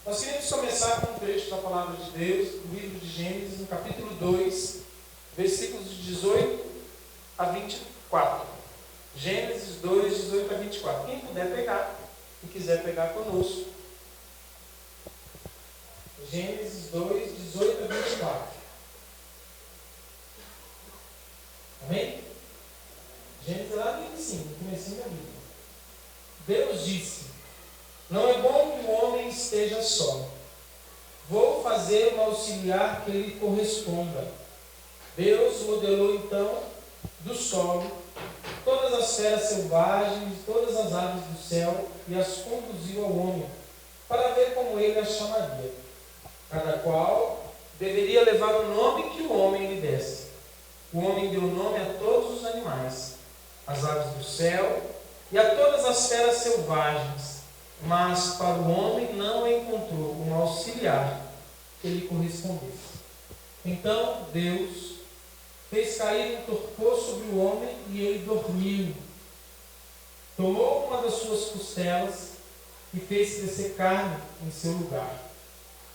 Nós queremos começar com um trecho da Palavra de Deus, do livro de Gênesis, no capítulo 2, versículos de 18 a 24. Gênesis 2, 18 a 24. Quem puder pegar e quiser pegar conosco. Gênesis 2, 18 a 24. Amém? Gênesis lá no início, no comecinho da Bíblia. Deus disse: não é bom que o homem esteja só. Vou fazer uma auxiliar que lhe corresponda. Deus modelou então do solo todas as feras selvagens, todas as aves do céu, e as conduziu ao homem, para ver como ele as chamaria. Cada qual deveria levar o nome que o homem lhe desse. O homem deu nome a todos os animais, às aves do céu e a todas as feras selvagens, mas para o homem não encontrou um auxiliar que lhe correspondesse. Então Deus fez cair um torpor sobre o homem e ele dormiu. Tomou uma das suas costelas e fez crescer carne em seu lugar.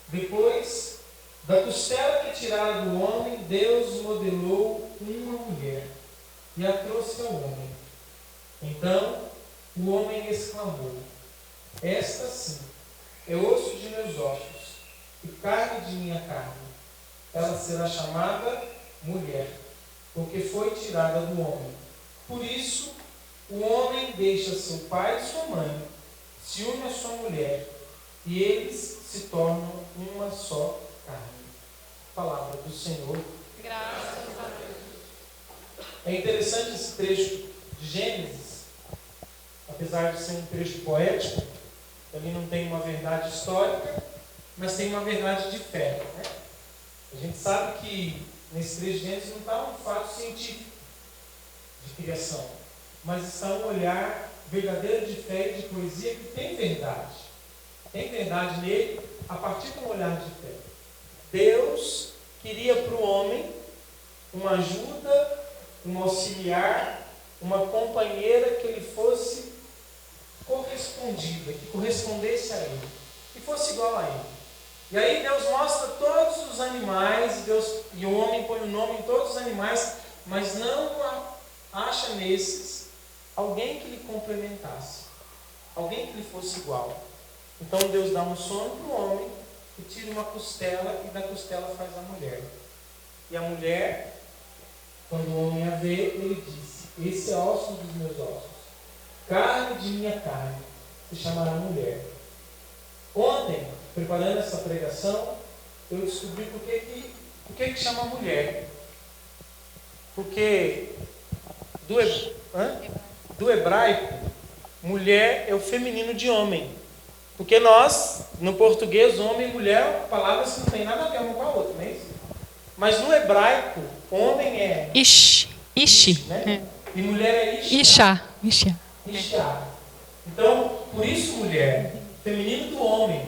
Depois da costela que tirara do homem, Deus modelou uma mulher e a trouxe ao homem. Então o homem exclamou: esta sim é osso de meus ossos e carne de minha carne. Ela será chamada mulher, porque foi tirada do homem. Por isso o homem deixa seu pai e sua mãe, se une à sua mulher, e eles se tornam uma só carne. Palavra do Senhor. Graças a Deus. É interessante esse trecho de Gênesis, apesar de ser um trecho poético. Ali não tem uma verdade histórica, mas tem uma verdade de fé, né? A gente sabe que nesse trecho de Gênesis não está um fato científico de criação, mas está um olhar verdadeiro de fé e de poesia que tem verdade. Tem verdade nele a partir de um olhar de fé. Deus queria para o homem uma ajuda, um auxiliar, uma companheira que ele fosse correspondida, que correspondesse a ele, que fosse igual a ele. E aí Deus mostra todos os animais, e o homem põe o nome em todos os animais, mas não acha nesses alguém que lhe complementasse, alguém que lhe fosse igual. Então Deus dá um sonho para o homem, que tira uma costela, e da costela faz a mulher. E a mulher, quando o homem a vê, ele disse: esse é osso dos meus ossos, carne de minha carne, se chamará mulher. Ontem, preparando essa pregação, eu descobri por que chama mulher. Porque do hebraico, mulher é o feminino de homem. Porque nós, no português, homem e mulher, palavras que não tem nada a ver uma com a outra, não é isso? Mas no hebraico, homem é Ish, né? E mulher é Isha. Então, por isso mulher, feminino do homem.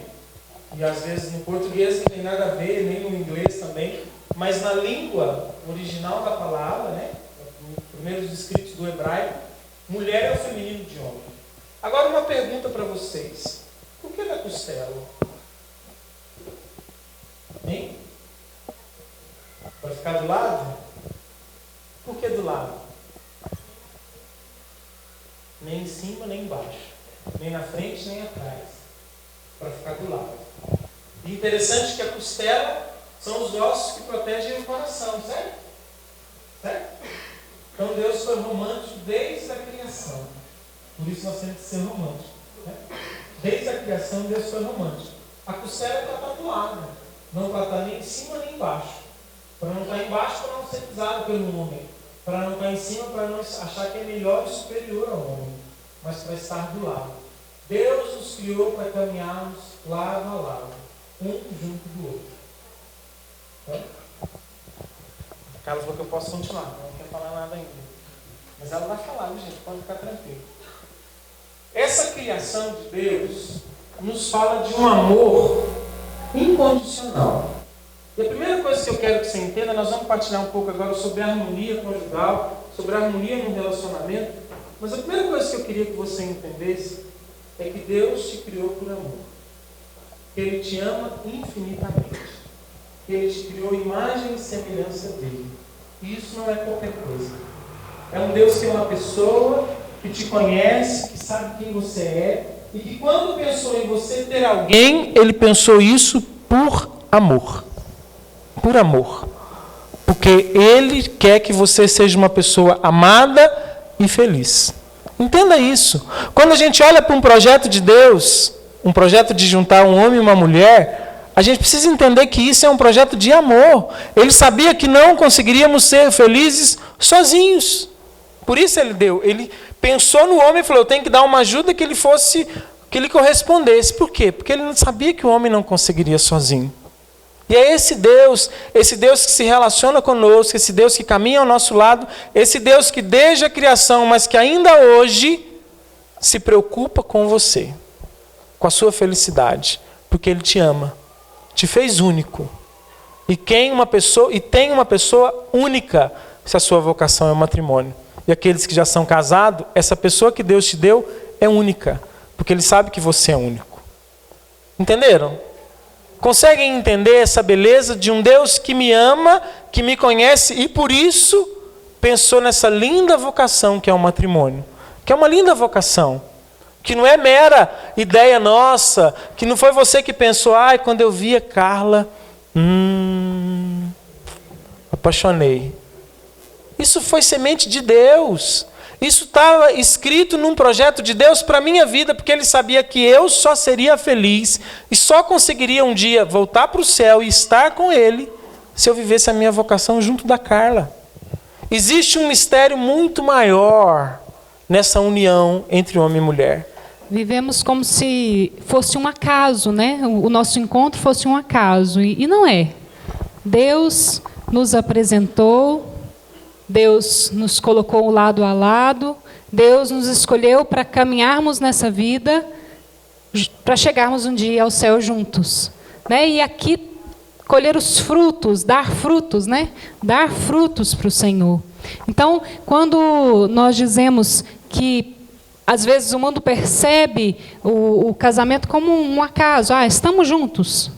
E às vezes no português não tem nada a ver, nem no inglês também, mas na língua original da palavra, né? Nos primeiros escritos do hebraico, mulher é o feminino de homem. Agora uma pergunta para vocês: por que da costela? Hein? Para ficar do lado? Por que do lado? Nem em cima, nem embaixo. Nem na frente, nem atrás. Para ficar do lado. E interessante que a costela são os ossos que protegem o coração, certo? Certo? Então Deus foi romântico desde a criação. Por isso nós temos que ser românticos. Né? Desde a criação Deus foi romântico. A costela está tatuada. Não para estar nem em cima nem embaixo. Para não estar embaixo, para não ser pisado pelo homem. Para não estar em cima, para não achar que é melhor e superior ao homem. Mas para estar do lado. Deus nos criou para caminharmos lado a lado. Um junto do outro. Então, a Carla falou que eu posso continuar. Não quer falar nada ainda. Mas ela vai falar, viu, gente? Pode ficar tranquilo. Essa criação de Deus nos fala de um amor incondicional. E a primeira coisa que eu quero que você entenda, nós vamos partilhar um pouco agora sobre a harmonia conjugal, sobre a harmonia no relacionamento. Mas a primeira coisa que eu queria que você entendesse é que Deus te criou por amor. que Ele te ama infinitamente. Que Ele te criou imagem e semelhança dEle. E isso não é qualquer coisa. É um Deus que é uma pessoa, que te conhece, que sabe quem você é, e que quando pensou em você ter alguém, Ele pensou isso por amor. Por amor. Porque Ele quer que você seja uma pessoa amada e feliz. Entenda isso. Quando a gente olha para um projeto de Deus, um projeto de juntar um homem e uma mulher, a gente precisa entender que isso é um projeto de amor. Ele sabia que não conseguiríamos ser felizes sozinhos. Por isso ele pensou no homem e falou, eu tenho que dar uma ajuda que ele correspondesse. Por quê? Porque ele não sabia que o homem não conseguiria sozinho. E é esse Deus que se relaciona conosco, esse Deus que caminha ao nosso lado, esse Deus que desde a criação, mas que ainda hoje se preocupa com você, com a sua felicidade, porque Ele te ama, te fez único. E tem uma pessoa única se a sua vocação é o matrimônio. E aqueles que já são casados, essa pessoa que Deus te deu é única, porque Ele sabe que você é único. Entenderam? Conseguem entender essa beleza de um Deus que me ama, que me conhece e por isso pensou nessa linda vocação que é o matrimônio. Que é uma linda vocação. Que não é mera ideia nossa, que não foi você que pensou, quando eu vi a Carla, apaixonei. Isso foi semente de Deus. Isso estava escrito num projeto de Deus para a minha vida, porque Ele sabia que eu só seria feliz e só conseguiria um dia voltar para o céu e estar com Ele se eu vivesse a minha vocação junto da Carla. Existe um mistério muito maior nessa união entre homem e mulher. Vivemos como se fosse um acaso, né? O nosso encontro fosse um acaso, e não é. Deus nos apresentou, Deus nos colocou lado a lado, Deus nos escolheu para caminharmos nessa vida, para chegarmos um dia ao céu juntos. Né? E aqui colher os frutos, dar frutos, né? Dar frutos para o Senhor. Então, quando nós dizemos que às vezes o mundo percebe o casamento como um acaso, estamos juntos.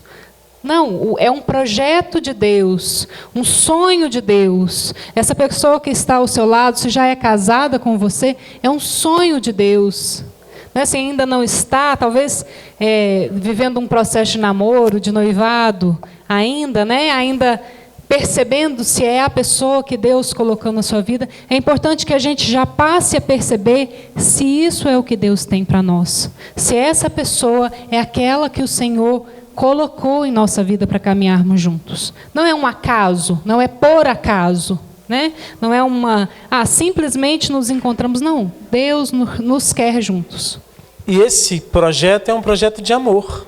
Não, é um projeto de Deus, um sonho de Deus. Essa pessoa que está ao seu lado, se já é casada com você, é um sonho de Deus. Né? Se ainda não está, talvez vivendo um processo de namoro, de noivado, ainda percebendo se é a pessoa que Deus colocou na sua vida, é importante que a gente já passe a perceber se isso é o que Deus tem para nós. Se essa pessoa é aquela que o Senhor colocou em nossa vida para caminharmos juntos. Não é um acaso, não é por acaso, né? Não é simplesmente nos encontramos, não. Deus nos quer juntos. E esse projeto é um projeto de amor.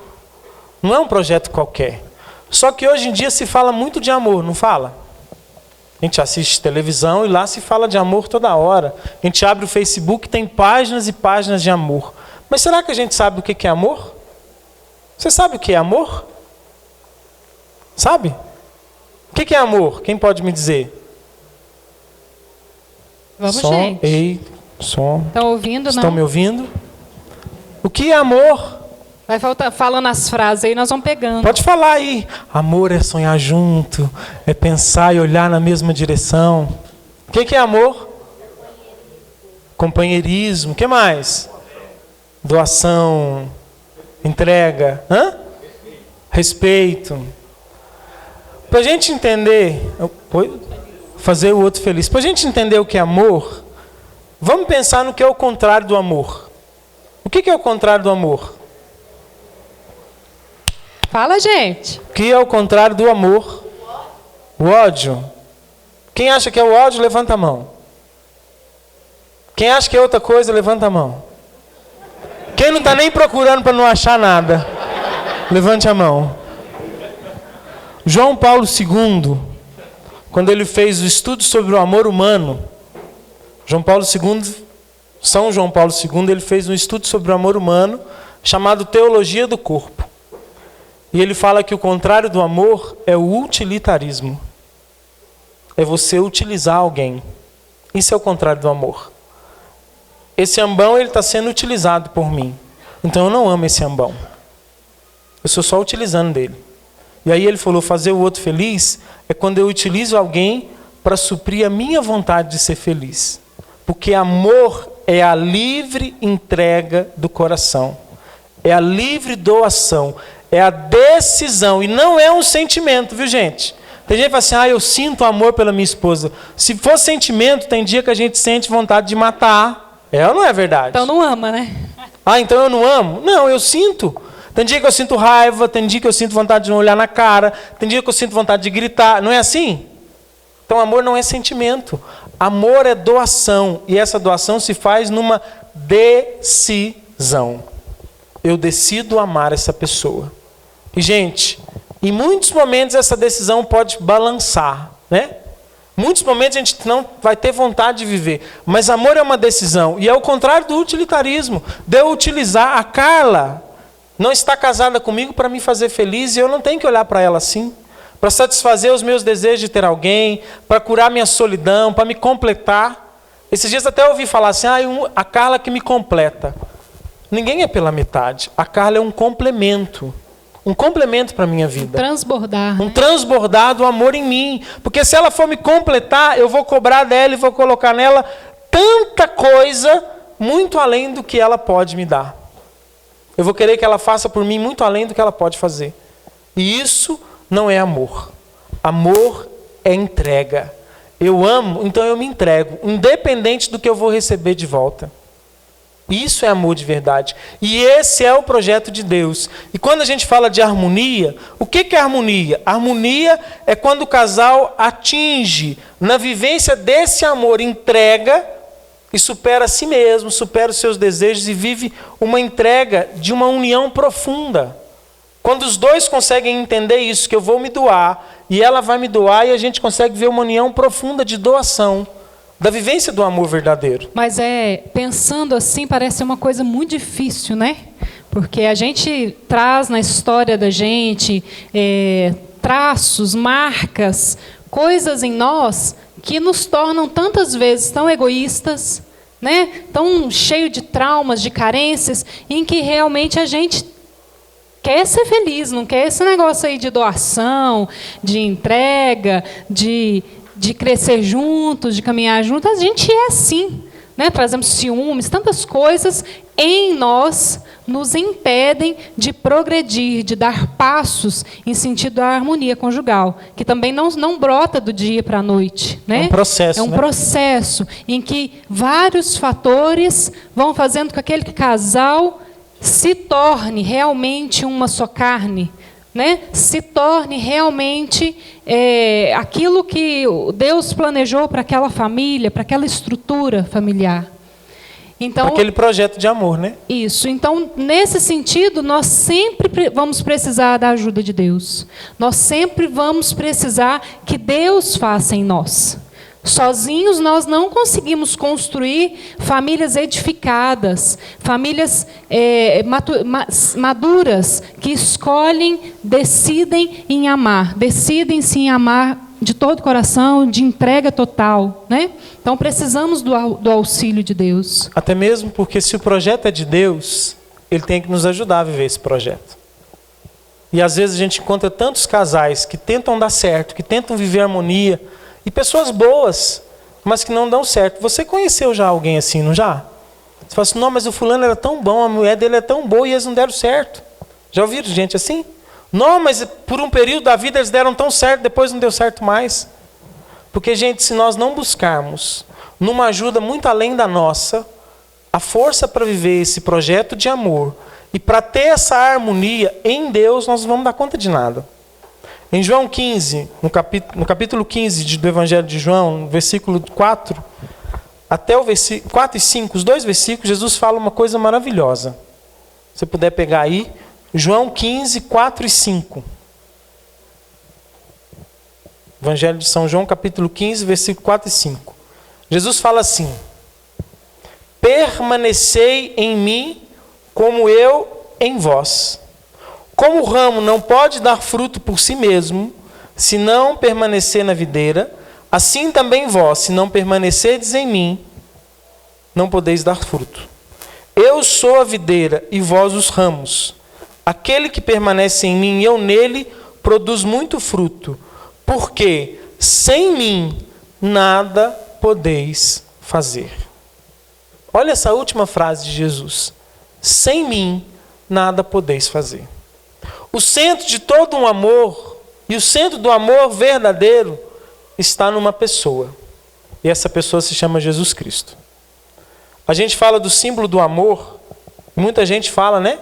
Não é um projeto qualquer. Só que hoje em dia se fala muito de amor, não fala? A gente assiste televisão e lá se fala de amor toda hora. A gente abre o Facebook, tem páginas e páginas de amor. Mas será que a gente sabe o que é amor? Você sabe o que é amor? Sabe? O que é amor? Quem pode me dizer? Vamos, som, gente. Ei, som. Estão ouvindo, Estão não? me ouvindo? O que é amor? Vai falando as frases aí, nós vamos pegando. Pode falar aí. Amor é sonhar junto, é pensar e olhar na mesma direção. O que é amor? Companheirismo. O que mais? Doação, entrega. Respeito. Para a gente entender, fazer o outro feliz. Para a gente entender o que é amor, vamos pensar no que é o contrário do amor. O que é o contrário do amor? Fala, gente. O que é o contrário do amor? O ódio. Quem acha que é o ódio, levanta a mão. Quem acha que é outra coisa, levanta a mão. Quem não está nem procurando para não achar nada, levante a mão. João Paulo II, quando ele fez o estudo sobre o amor humano, São João Paulo II, ele fez um estudo sobre o amor humano, chamado Teologia do Corpo. E ele fala que o contrário do amor é o utilitarismo. É você utilizar alguém. Isso é o contrário do amor. Esse ambão, ele está sendo utilizado por mim. Então eu não amo esse ambão. eu sou só utilizando dele. E aí ele falou, fazer o outro feliz é quando eu utilizo alguém para suprir a minha vontade de ser feliz. Porque amor é a livre entrega do coração. É a livre doação. É a decisão. E não é um sentimento, viu, gente? Tem gente que fala assim, eu sinto amor pela minha esposa. Se for sentimento, tem dia que a gente sente vontade de matar. É ou não é verdade? Então não ama, né? Então eu não amo? Não, eu sinto. Tem dia que eu sinto raiva, tem dia que eu sinto vontade de não olhar na cara, tem dia que eu sinto vontade de gritar. Não é assim? Então amor não é sentimento. Amor é doação. E essa doação se faz numa decisão. Eu decido amar essa pessoa. E, gente, em muitos momentos essa decisão pode balançar, né? Muitos momentos a gente não vai ter vontade de viver. Mas amor é uma decisão. E é o contrário do utilitarismo. De eu utilizar a Carla. Não está casada comigo para me fazer feliz e eu não tenho que olhar para ela assim. Para satisfazer os meus desejos de ter alguém, para curar minha solidão, para me completar. Esses dias até ouvi falar assim, a Carla que me completa. Ninguém é pela metade. A Carla é um complemento. Um complemento para a minha vida. Transbordar. Um transbordar do amor em mim. Porque se ela for me completar, eu vou cobrar dela e vou colocar nela tanta coisa, muito além do que ela pode me dar. Eu vou querer que ela faça por mim muito além do que ela pode fazer. E isso não é amor. Amor é entrega. Eu amo, então eu me entrego, independente do que eu vou receber de volta. Isso é amor de verdade. E esse é o projeto de Deus. E quando a gente fala de harmonia, o que é harmonia? Harmonia é quando o casal atinge, na vivência desse amor, entrega e supera a si mesmo, supera os seus desejos e vive uma entrega de uma união profunda. Quando os dois conseguem entender isso, que eu vou me doar e ela vai me doar, e a gente consegue ver uma união profunda de doação, da vivência do amor verdadeiro. Mas pensando assim, parece uma coisa muito difícil, né? Porque a gente traz na história da gente traços, marcas, coisas em nós que nos tornam tantas vezes tão egoístas, né? Tão cheio de traumas, de carências, em que realmente a gente quer ser feliz, não quer esse negócio aí de doação, de entrega, de crescer juntos, de caminhar juntos. A gente é assim, né? Trazemos ciúmes, tantas coisas em nós nos impedem de progredir, de dar passos em sentido da harmonia conjugal, que também não brota do dia para a noite, né? É um processo, é um processo em que vários fatores vão fazendo com que aquele casal se torne realmente uma só carne, né? Se torne realmente aquilo que Deus planejou para aquela família, para aquela estrutura familiar. Então, aquele projeto de amor, né? Isso. Então, nesse sentido, nós sempre vamos precisar da ajuda de Deus. Nós sempre vamos precisar que Deus faça em nós. Sozinhos nós não conseguimos construir famílias edificadas, famílias maduras, que escolhem, decidem em amar, decidem-se em amar de todo o coração, de entrega total, né? Então precisamos do auxílio de Deus. Até mesmo porque se o projeto é de Deus, Ele tem que nos ajudar a viver esse projeto. E às vezes a gente encontra tantos casais que tentam dar certo, que tentam viver harmonia, e pessoas boas, mas que não dão certo. Você conheceu já alguém assim, não já? Você fala assim, não, mas o fulano era tão bom, a mulher dele é tão boa e eles não deram certo. Já ouviram gente assim? Não, mas por um período da vida eles deram tão certo, depois não deu certo mais. Porque, gente, se nós não buscarmos numa ajuda muito além da nossa, a força para viver esse projeto de amor e para ter essa harmonia em Deus, nós não vamos dar conta de nada. Em João 15, no capítulo 15 do Evangelho de João, no versículo 4, até o versículo 4 e 5, os dois versículos, Jesus fala uma coisa maravilhosa. Se você puder pegar aí, João 15, 4 e 5. Evangelho de São João, capítulo 15, versículo 4 e 5. Jesus fala assim: permanecei em mim como eu em vós. Como o ramo não pode dar fruto por si mesmo, se não permanecer na videira, assim também vós, se não permanecerdes em mim, não podeis dar fruto. Eu sou a videira e vós os ramos. aquele que permanece em mim e eu nele, produz muito fruto, porque sem mim nada podeis fazer. Olha essa última frase de Jesus. Sem mim nada podeis fazer. O centro de todo um amor, e o centro do amor verdadeiro, está numa pessoa. E essa pessoa se chama Jesus Cristo. A gente fala do símbolo do amor, muita gente fala, né?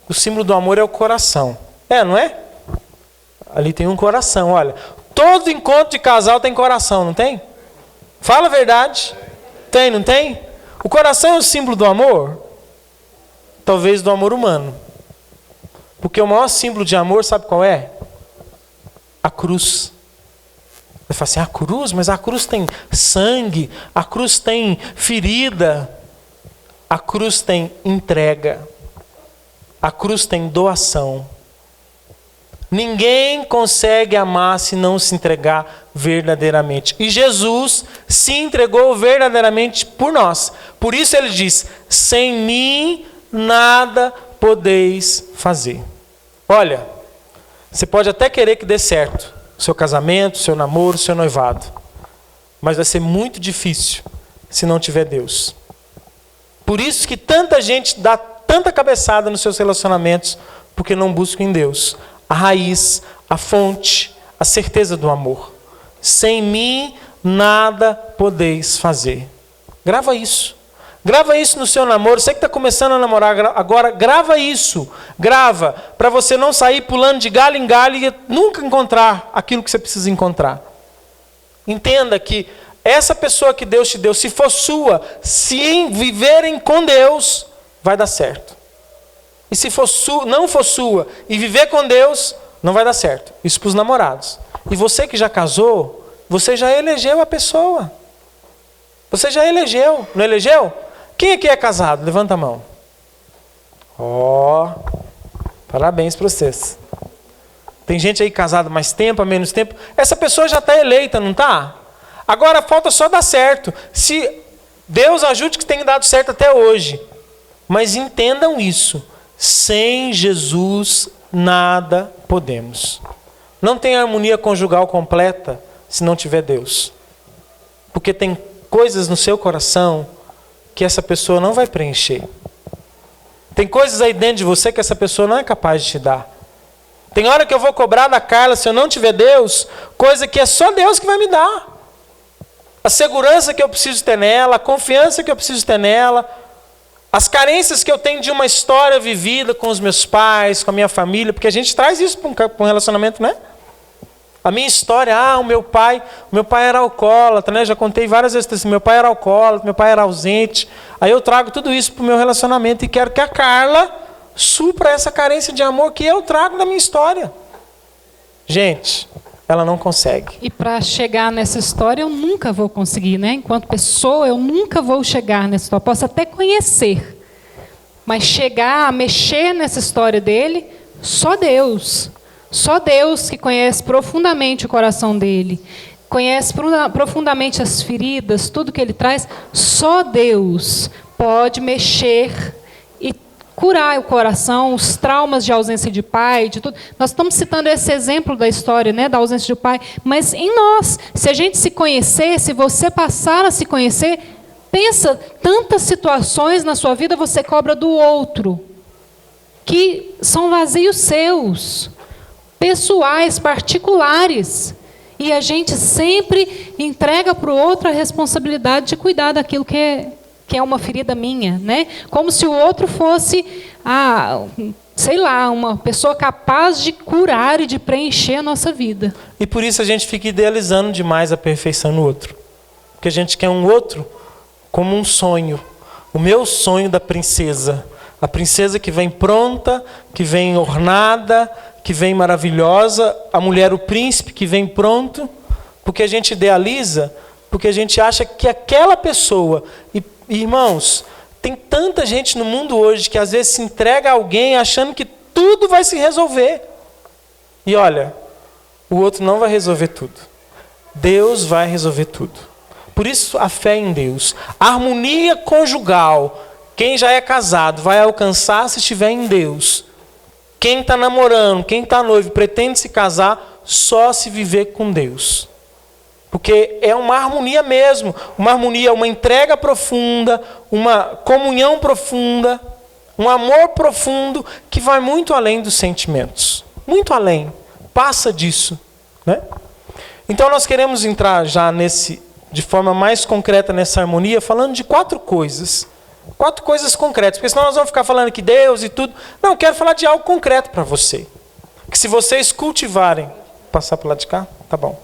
O símbolo do amor é o coração. Não é? Ali tem um coração, olha. Todo encontro de casal tem coração, não tem? Fala a verdade. Tem, não tem? O coração é o símbolo do amor? Talvez do amor humano. Porque o maior símbolo de amor, sabe qual é? A cruz. Você fala assim, a cruz? Mas a cruz tem sangue, a cruz tem ferida, a cruz tem entrega, a cruz tem doação. Ninguém consegue amar se não se entregar verdadeiramente. E Jesus se entregou verdadeiramente por nós. Por isso ele diz, sem mim nada podeis fazer. Olha, você pode até querer que dê certo o seu casamento, o seu namoro, o seu noivado. Mas vai ser muito difícil se não tiver Deus. Por isso que tanta gente dá tanta cabeçada nos seus relacionamentos, porque não busca em Deus a raiz, a fonte, a certeza do amor. Sem mim nada podeis fazer. Grava isso. Grava isso no seu namoro. Você que está começando a namorar agora, grava isso. Grava, para você não sair pulando de galho em galho e nunca encontrar aquilo que você precisa encontrar. Entenda que essa pessoa que Deus te deu, se for sua, se viverem com Deus, vai dar certo. E se for não for sua e viver com Deus, não vai dar certo. Isso para os namorados. E você que já casou, você já elegeu a pessoa. Você já elegeu, não elegeu? Quem aqui é casado? Levanta a mão. Parabéns para vocês. Tem gente aí casada mais tempo, há menos tempo. Essa pessoa já está eleita, não está? Agora falta só dar certo. Se Deus ajude que tenha dado certo até hoje. Mas entendam isso. Sem Jesus nada podemos. Não tem harmonia conjugal completa se não tiver Deus. Porque tem coisas no seu coração que essa pessoa não vai preencher. Tem coisas aí dentro de você que essa pessoa não é capaz de te dar. Tem hora que eu vou cobrar da Carla, se eu não tiver Deus, coisa que é só Deus que vai me dar. A segurança que eu preciso ter nela, a confiança que eu preciso ter nela, as carências que eu tenho de uma história vivida com os meus pais, com a minha família, porque a gente traz isso para um relacionamento, né? A minha história, o meu pai era alcoólatra, né? Já contei várias vezes assim, meu pai era alcoólatra, meu pai era ausente. Aí eu trago tudo isso para o meu relacionamento e quero que a Carla supra essa carência de amor que eu trago da minha história. Gente, ela não consegue. E para chegar nessa história eu nunca vou conseguir, né? Enquanto pessoa eu nunca vou chegar nessa história. Posso até conhecer, mas chegar a mexer nessa história dele, só Deus. Só Deus que conhece profundamente o coração dele, conhece profundamente as feridas, tudo que ele traz, só Deus pode mexer e curar o coração, os traumas de ausência de pai, de tudo. Nós estamos citando esse exemplo da história, né, da ausência de pai, mas em nós, se a gente se conhecer, se você passar a se conhecer, pensa, tantas situações na sua vida você cobra do outro, que são vazios seus, pessoais, particulares, e a gente sempre entrega para o outro a responsabilidade de cuidar daquilo que é uma ferida minha, né? Como se o outro fosse, sei lá, uma pessoa capaz de curar e de preencher a nossa vida. E por isso a gente fica idealizando demais a perfeição no outro. Porque a gente quer um outro como um sonho. O meu sonho da princesa. A princesa que vem pronta, que vem ornada, que vem maravilhosa, a mulher, o príncipe que vem pronto, porque a gente idealiza, porque a gente acha que aquela pessoa, e irmãos, tem tanta gente no mundo hoje que às vezes se entrega a alguém achando que tudo vai se resolver. E olha, o outro não vai resolver tudo. Deus vai resolver tudo. Por isso a fé em Deus. A harmonia conjugal, quem já é casado vai alcançar se estiver em Deus. Quem está namorando, quem está noivo, pretende se casar, só se viver com Deus. Porque é uma harmonia mesmo. Uma harmonia, uma entrega profunda, uma comunhão profunda, um amor profundo que vai muito além dos sentimentos. Muito além. Passa disso. Né? Então nós queremos entrar já de forma mais concreta nessa harmonia, falando de 4 coisas. 4 coisas concretas. Porque senão nós vamos ficar falando que Deus e tudo. Não, eu quero falar de algo concreto para você. Que se vocês cultivarem... Passar para o lado de cá? Tá bom.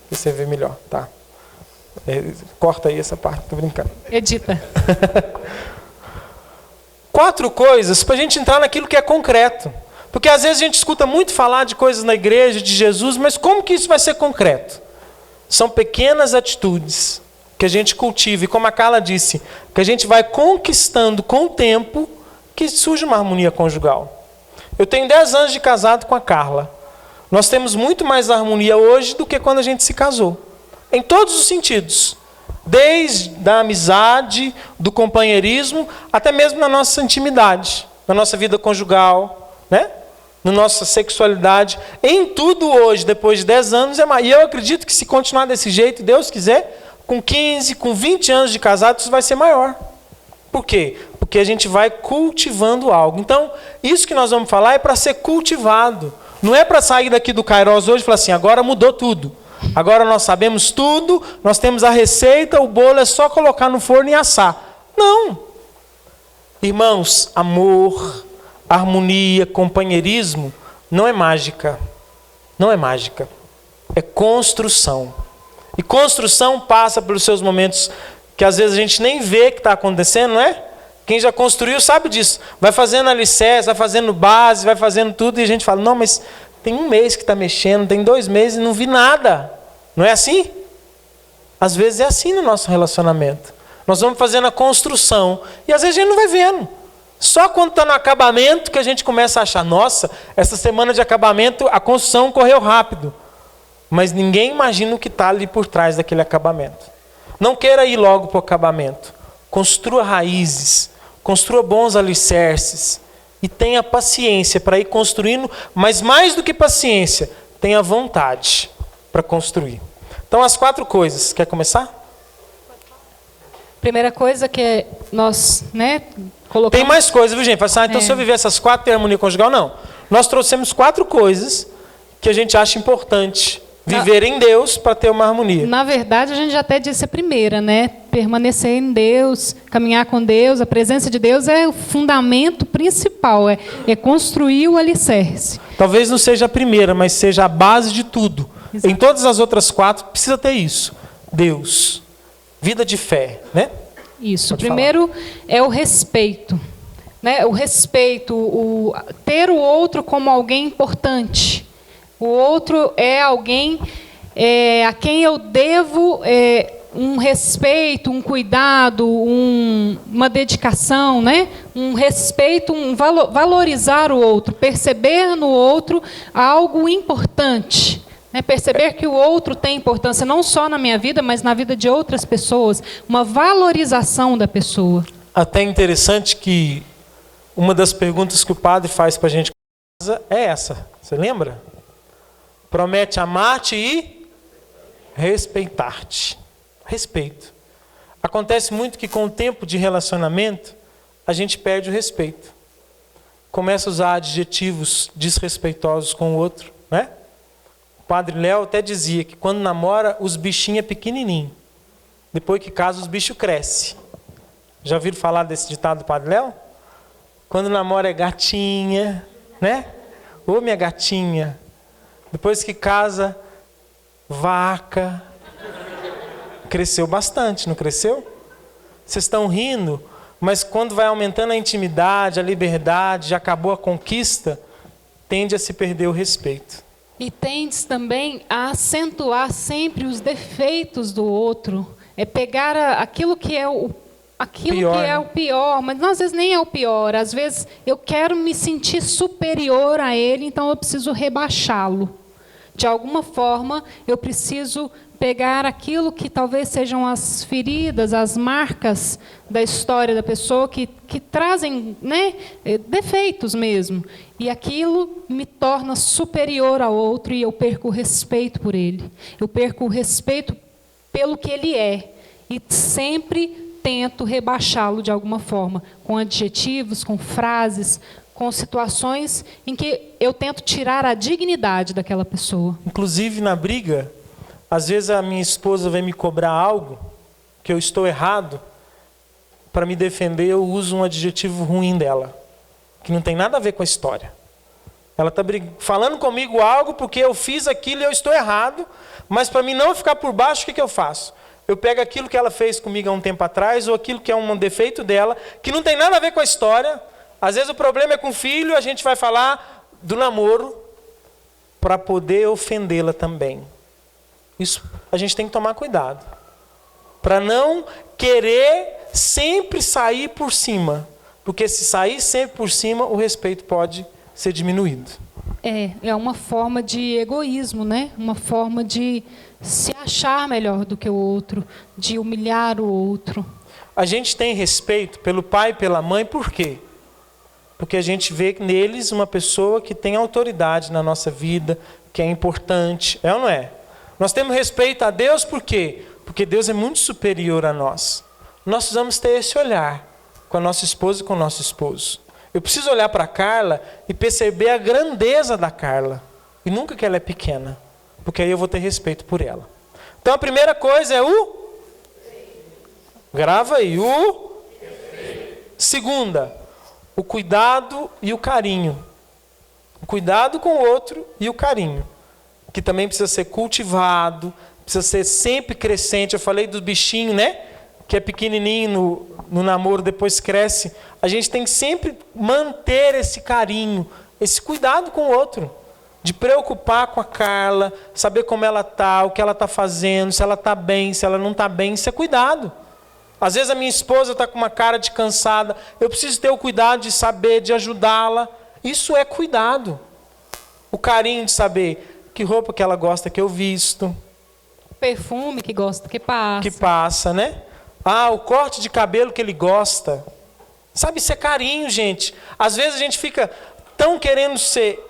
Você vê melhor, tá? Corta aí essa parte, tô brincando. Edita. 4 coisas para a gente entrar naquilo que é concreto. Porque às vezes a gente escuta muito falar de coisas na igreja, de Jesus, mas como que isso vai ser concreto? São pequenas atitudes que a gente cultiva. E como a Carla disse, que a gente vai conquistando com o tempo que surge uma harmonia conjugal. Eu tenho 10 anos de casado com a Carla. Nós temos muito mais harmonia hoje do que quando a gente se casou. Em todos os sentidos. Desde a amizade, do companheirismo, até mesmo na nossa intimidade, na nossa vida conjugal, né? Na nossa sexualidade. Em tudo hoje, depois de 10 anos, é mais. E eu acredito que se continuar desse jeito, Deus quiser, com 15, com 20 anos de casado, isso vai ser maior. Por quê? Porque a gente vai cultivando algo. Então, isso que nós vamos falar é para ser cultivado. Não é para sair daqui do Kairos hoje e falar assim, agora mudou tudo. Agora nós sabemos tudo, nós temos a receita, o bolo é só colocar no forno e assar. Não. Irmãos, amor, harmonia, companheirismo, não é mágica. Não é mágica. É construção. E construção passa pelos seus momentos que às vezes a gente nem vê que está acontecendo, não é? Quem já construiu sabe disso. Vai fazendo alicerce, vai fazendo base, vai fazendo tudo, e a gente fala, não, mas tem 1 mês que está mexendo, tem 2 meses e não vi nada. Não é assim? Às vezes é assim no nosso relacionamento. Nós vamos fazendo a construção, e às vezes a gente não vai vendo. Só quando está no acabamento que a gente começa a achar, nossa, essa semana de acabamento, a construção correu rápido. Mas ninguém imagina o que está ali por trás daquele acabamento. Não queira ir logo para o acabamento. Construa raízes. Construa bons alicerces e tenha paciência para ir construindo, mas mais do que paciência, tenha vontade para construir. Então, as 4 coisas. Quer começar? Primeira coisa que nós, colocamos... Tem mais coisas, viu, gente? Fala assim, então se eu viver essas 4, tem harmonia conjugal? Não. Nós trouxemos 4 coisas que a gente acha importante viver em Deus para ter uma harmonia. Na verdade, a gente já até disse a primeira, permanecer em Deus, caminhar com Deus, a presença de Deus é o fundamento principal, é construir o alicerce. Talvez não seja a primeira, mas seja a base de tudo. Exato. Em todas as outras 4, precisa ter isso. Deus. Vida de fé, né? Isso. Pode Primeiro falar. É o respeito. O respeito, ter o outro como alguém importante. O outro é alguém a quem eu devo um respeito, um cuidado, uma dedicação, um respeito, valorizar o outro, perceber no outro algo importante. Perceber que o outro tem importância não só na minha vida, mas na vida de outras pessoas. Uma valorização da pessoa. Até interessante que uma das perguntas que o padre faz para a gente é essa. Você lembra? Promete amar-te e respeitar-te. Respeito. Acontece muito que com o tempo de relacionamento, a gente perde o respeito. Começa a usar adjetivos desrespeitosos com o outro, né? O padre Léo até dizia que quando namora, os bichinhos é pequenininho. Depois que casa, os bichos crescem. Já ouviram falar desse ditado do padre Léo? Quando namora é gatinha, né? Ô, minha gatinha. Depois que casa, vaca. Cresceu bastante, não cresceu? Vocês estão rindo, mas quando vai aumentando a intimidade, a liberdade, já acabou a conquista, tende a se perder o respeito. E tende também a acentuar sempre os defeitos do outro. É pegar aquilo que é o pior, mas não, às vezes nem é o pior. Às vezes eu quero me sentir superior a ele, então eu preciso rebaixá-lo. De alguma forma, eu preciso pegar aquilo que talvez sejam as feridas, as marcas da história da pessoa que trazem, né, defeitos mesmo. E aquilo me torna superior ao outro e eu perco o respeito por ele. Eu perco o respeito pelo que ele é. E sempre tento rebaixá-lo de alguma forma, com adjetivos, com frases, com situações em que eu tento tirar a dignidade daquela pessoa. Inclusive na briga, às vezes a minha esposa vem me cobrar algo que eu estou errado, para me defender eu uso um adjetivo ruim dela, que não tem nada a ver com a história. Ela está falando comigo algo porque eu fiz aquilo e eu estou errado, mas para mim não ficar por baixo, o que eu faço? Eu pego aquilo que ela fez comigo há um tempo atrás, ou aquilo que é um defeito dela, que não tem nada a ver com a história. Às vezes o problema é com o filho, a gente vai falar do namoro para poder ofendê-la também. Isso a gente tem que tomar cuidado. Para não querer sempre sair por cima. Porque se sair sempre por cima, o respeito pode ser diminuído. É uma forma de egoísmo, né? Uma forma de se achar melhor do que o outro, de humilhar o outro. A gente tem respeito pelo pai e pela mãe, por quê? Porque a gente vê neles uma pessoa que tem autoridade na nossa vida, que é importante, é ou não é? Nós temos respeito a Deus por quê? Porque Deus é muito superior a nós. Nós precisamos ter esse olhar com a nossa esposa e com o nosso esposo. Eu preciso olhar para a Carla e perceber a grandeza da Carla. E nunca que ela é pequena. Porque aí eu vou ter respeito por ela. Então a primeira coisa é o... Grava aí, o... Segunda, o cuidado e o carinho. O cuidado com o outro e o carinho. Que também precisa ser cultivado, precisa ser sempre crescente. Eu falei do bichinho, né? Que é pequenininho no namoro, depois cresce. A gente tem que sempre manter esse carinho, esse cuidado com o outro. De preocupar com a Carla, saber como ela está, o que ela está fazendo, se ela está bem, se ela não está bem. Isso é cuidado. Às vezes a minha esposa está com uma cara de cansada. Eu preciso ter o cuidado de saber, de ajudá-la. Isso é cuidado. O carinho de saber que roupa que ela gosta que eu visto. O perfume que gosta que passa. Que passa, né? Ah, o corte de cabelo que ele gosta. Sabe, isso é carinho, gente. Às vezes a gente fica tão querendo ser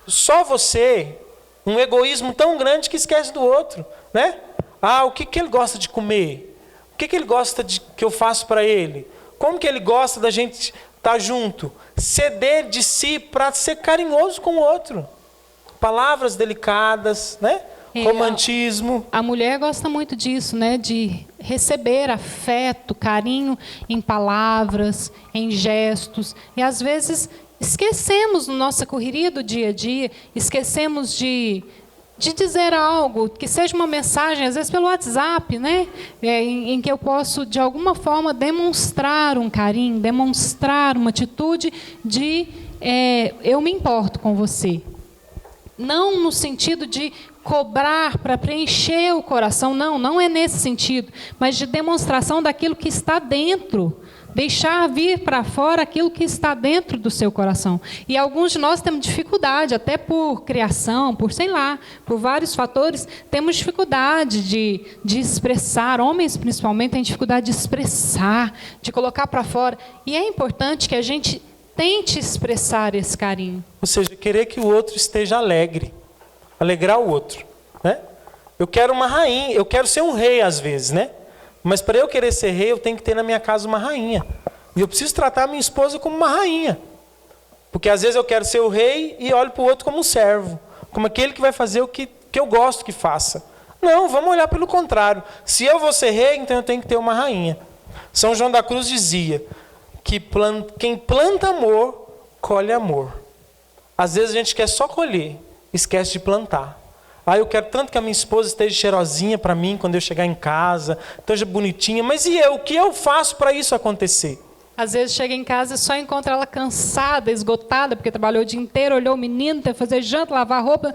só você, um egoísmo tão grande que esquece do outro, né? Ah, o que ele gosta de comer? O que ele gosta de que eu faço para ele? Como que ele gosta da gente estar junto? Ceder de si para ser carinhoso com o outro. Palavras delicadas, né? Romantismo. A mulher gosta muito disso, né? De receber afeto, carinho em palavras, em gestos. E às vezes esquecemos na nossa correria do dia a dia, esquecemos de dizer algo, que seja uma mensagem, às vezes pelo WhatsApp, né? Em que eu posso, de alguma forma, demonstrar um carinho, demonstrar uma atitude de eu me importo com você. Não no sentido de cobrar para preencher o coração, não é nesse sentido, mas de demonstração daquilo que está dentro, deixar vir para fora aquilo que está dentro do seu coração. E alguns de nós temos dificuldade, até por criação, por sei lá, por vários fatores, temos dificuldade de expressar, homens principalmente têm dificuldade de expressar, de colocar para fora. E é importante que a gente tente expressar esse carinho. Ou seja, querer que o outro esteja alegre. Alegrar o outro, né? Eu quero uma rainha, eu quero ser um rei às vezes, né? Mas para eu querer ser rei, eu tenho que ter na minha casa uma rainha. E eu preciso tratar a minha esposa como uma rainha. Porque às vezes eu quero ser o rei e olho para o outro como um servo. Como aquele que vai fazer o que eu gosto que faça. Não, vamos olhar pelo contrário. Se eu vou ser rei, então eu tenho que ter uma rainha. São João da Cruz dizia que quem planta amor, colhe amor. Às vezes a gente quer só colher, esquece de plantar. Ah, eu quero tanto que a minha esposa esteja cheirosinha para mim quando eu chegar em casa, esteja bonitinha, mas e eu? O que eu faço para isso acontecer? Às vezes chega em casa e só encontra ela cansada, esgotada, porque trabalhou o dia inteiro, olhou o menino, teve que fazer janta, lavar roupa.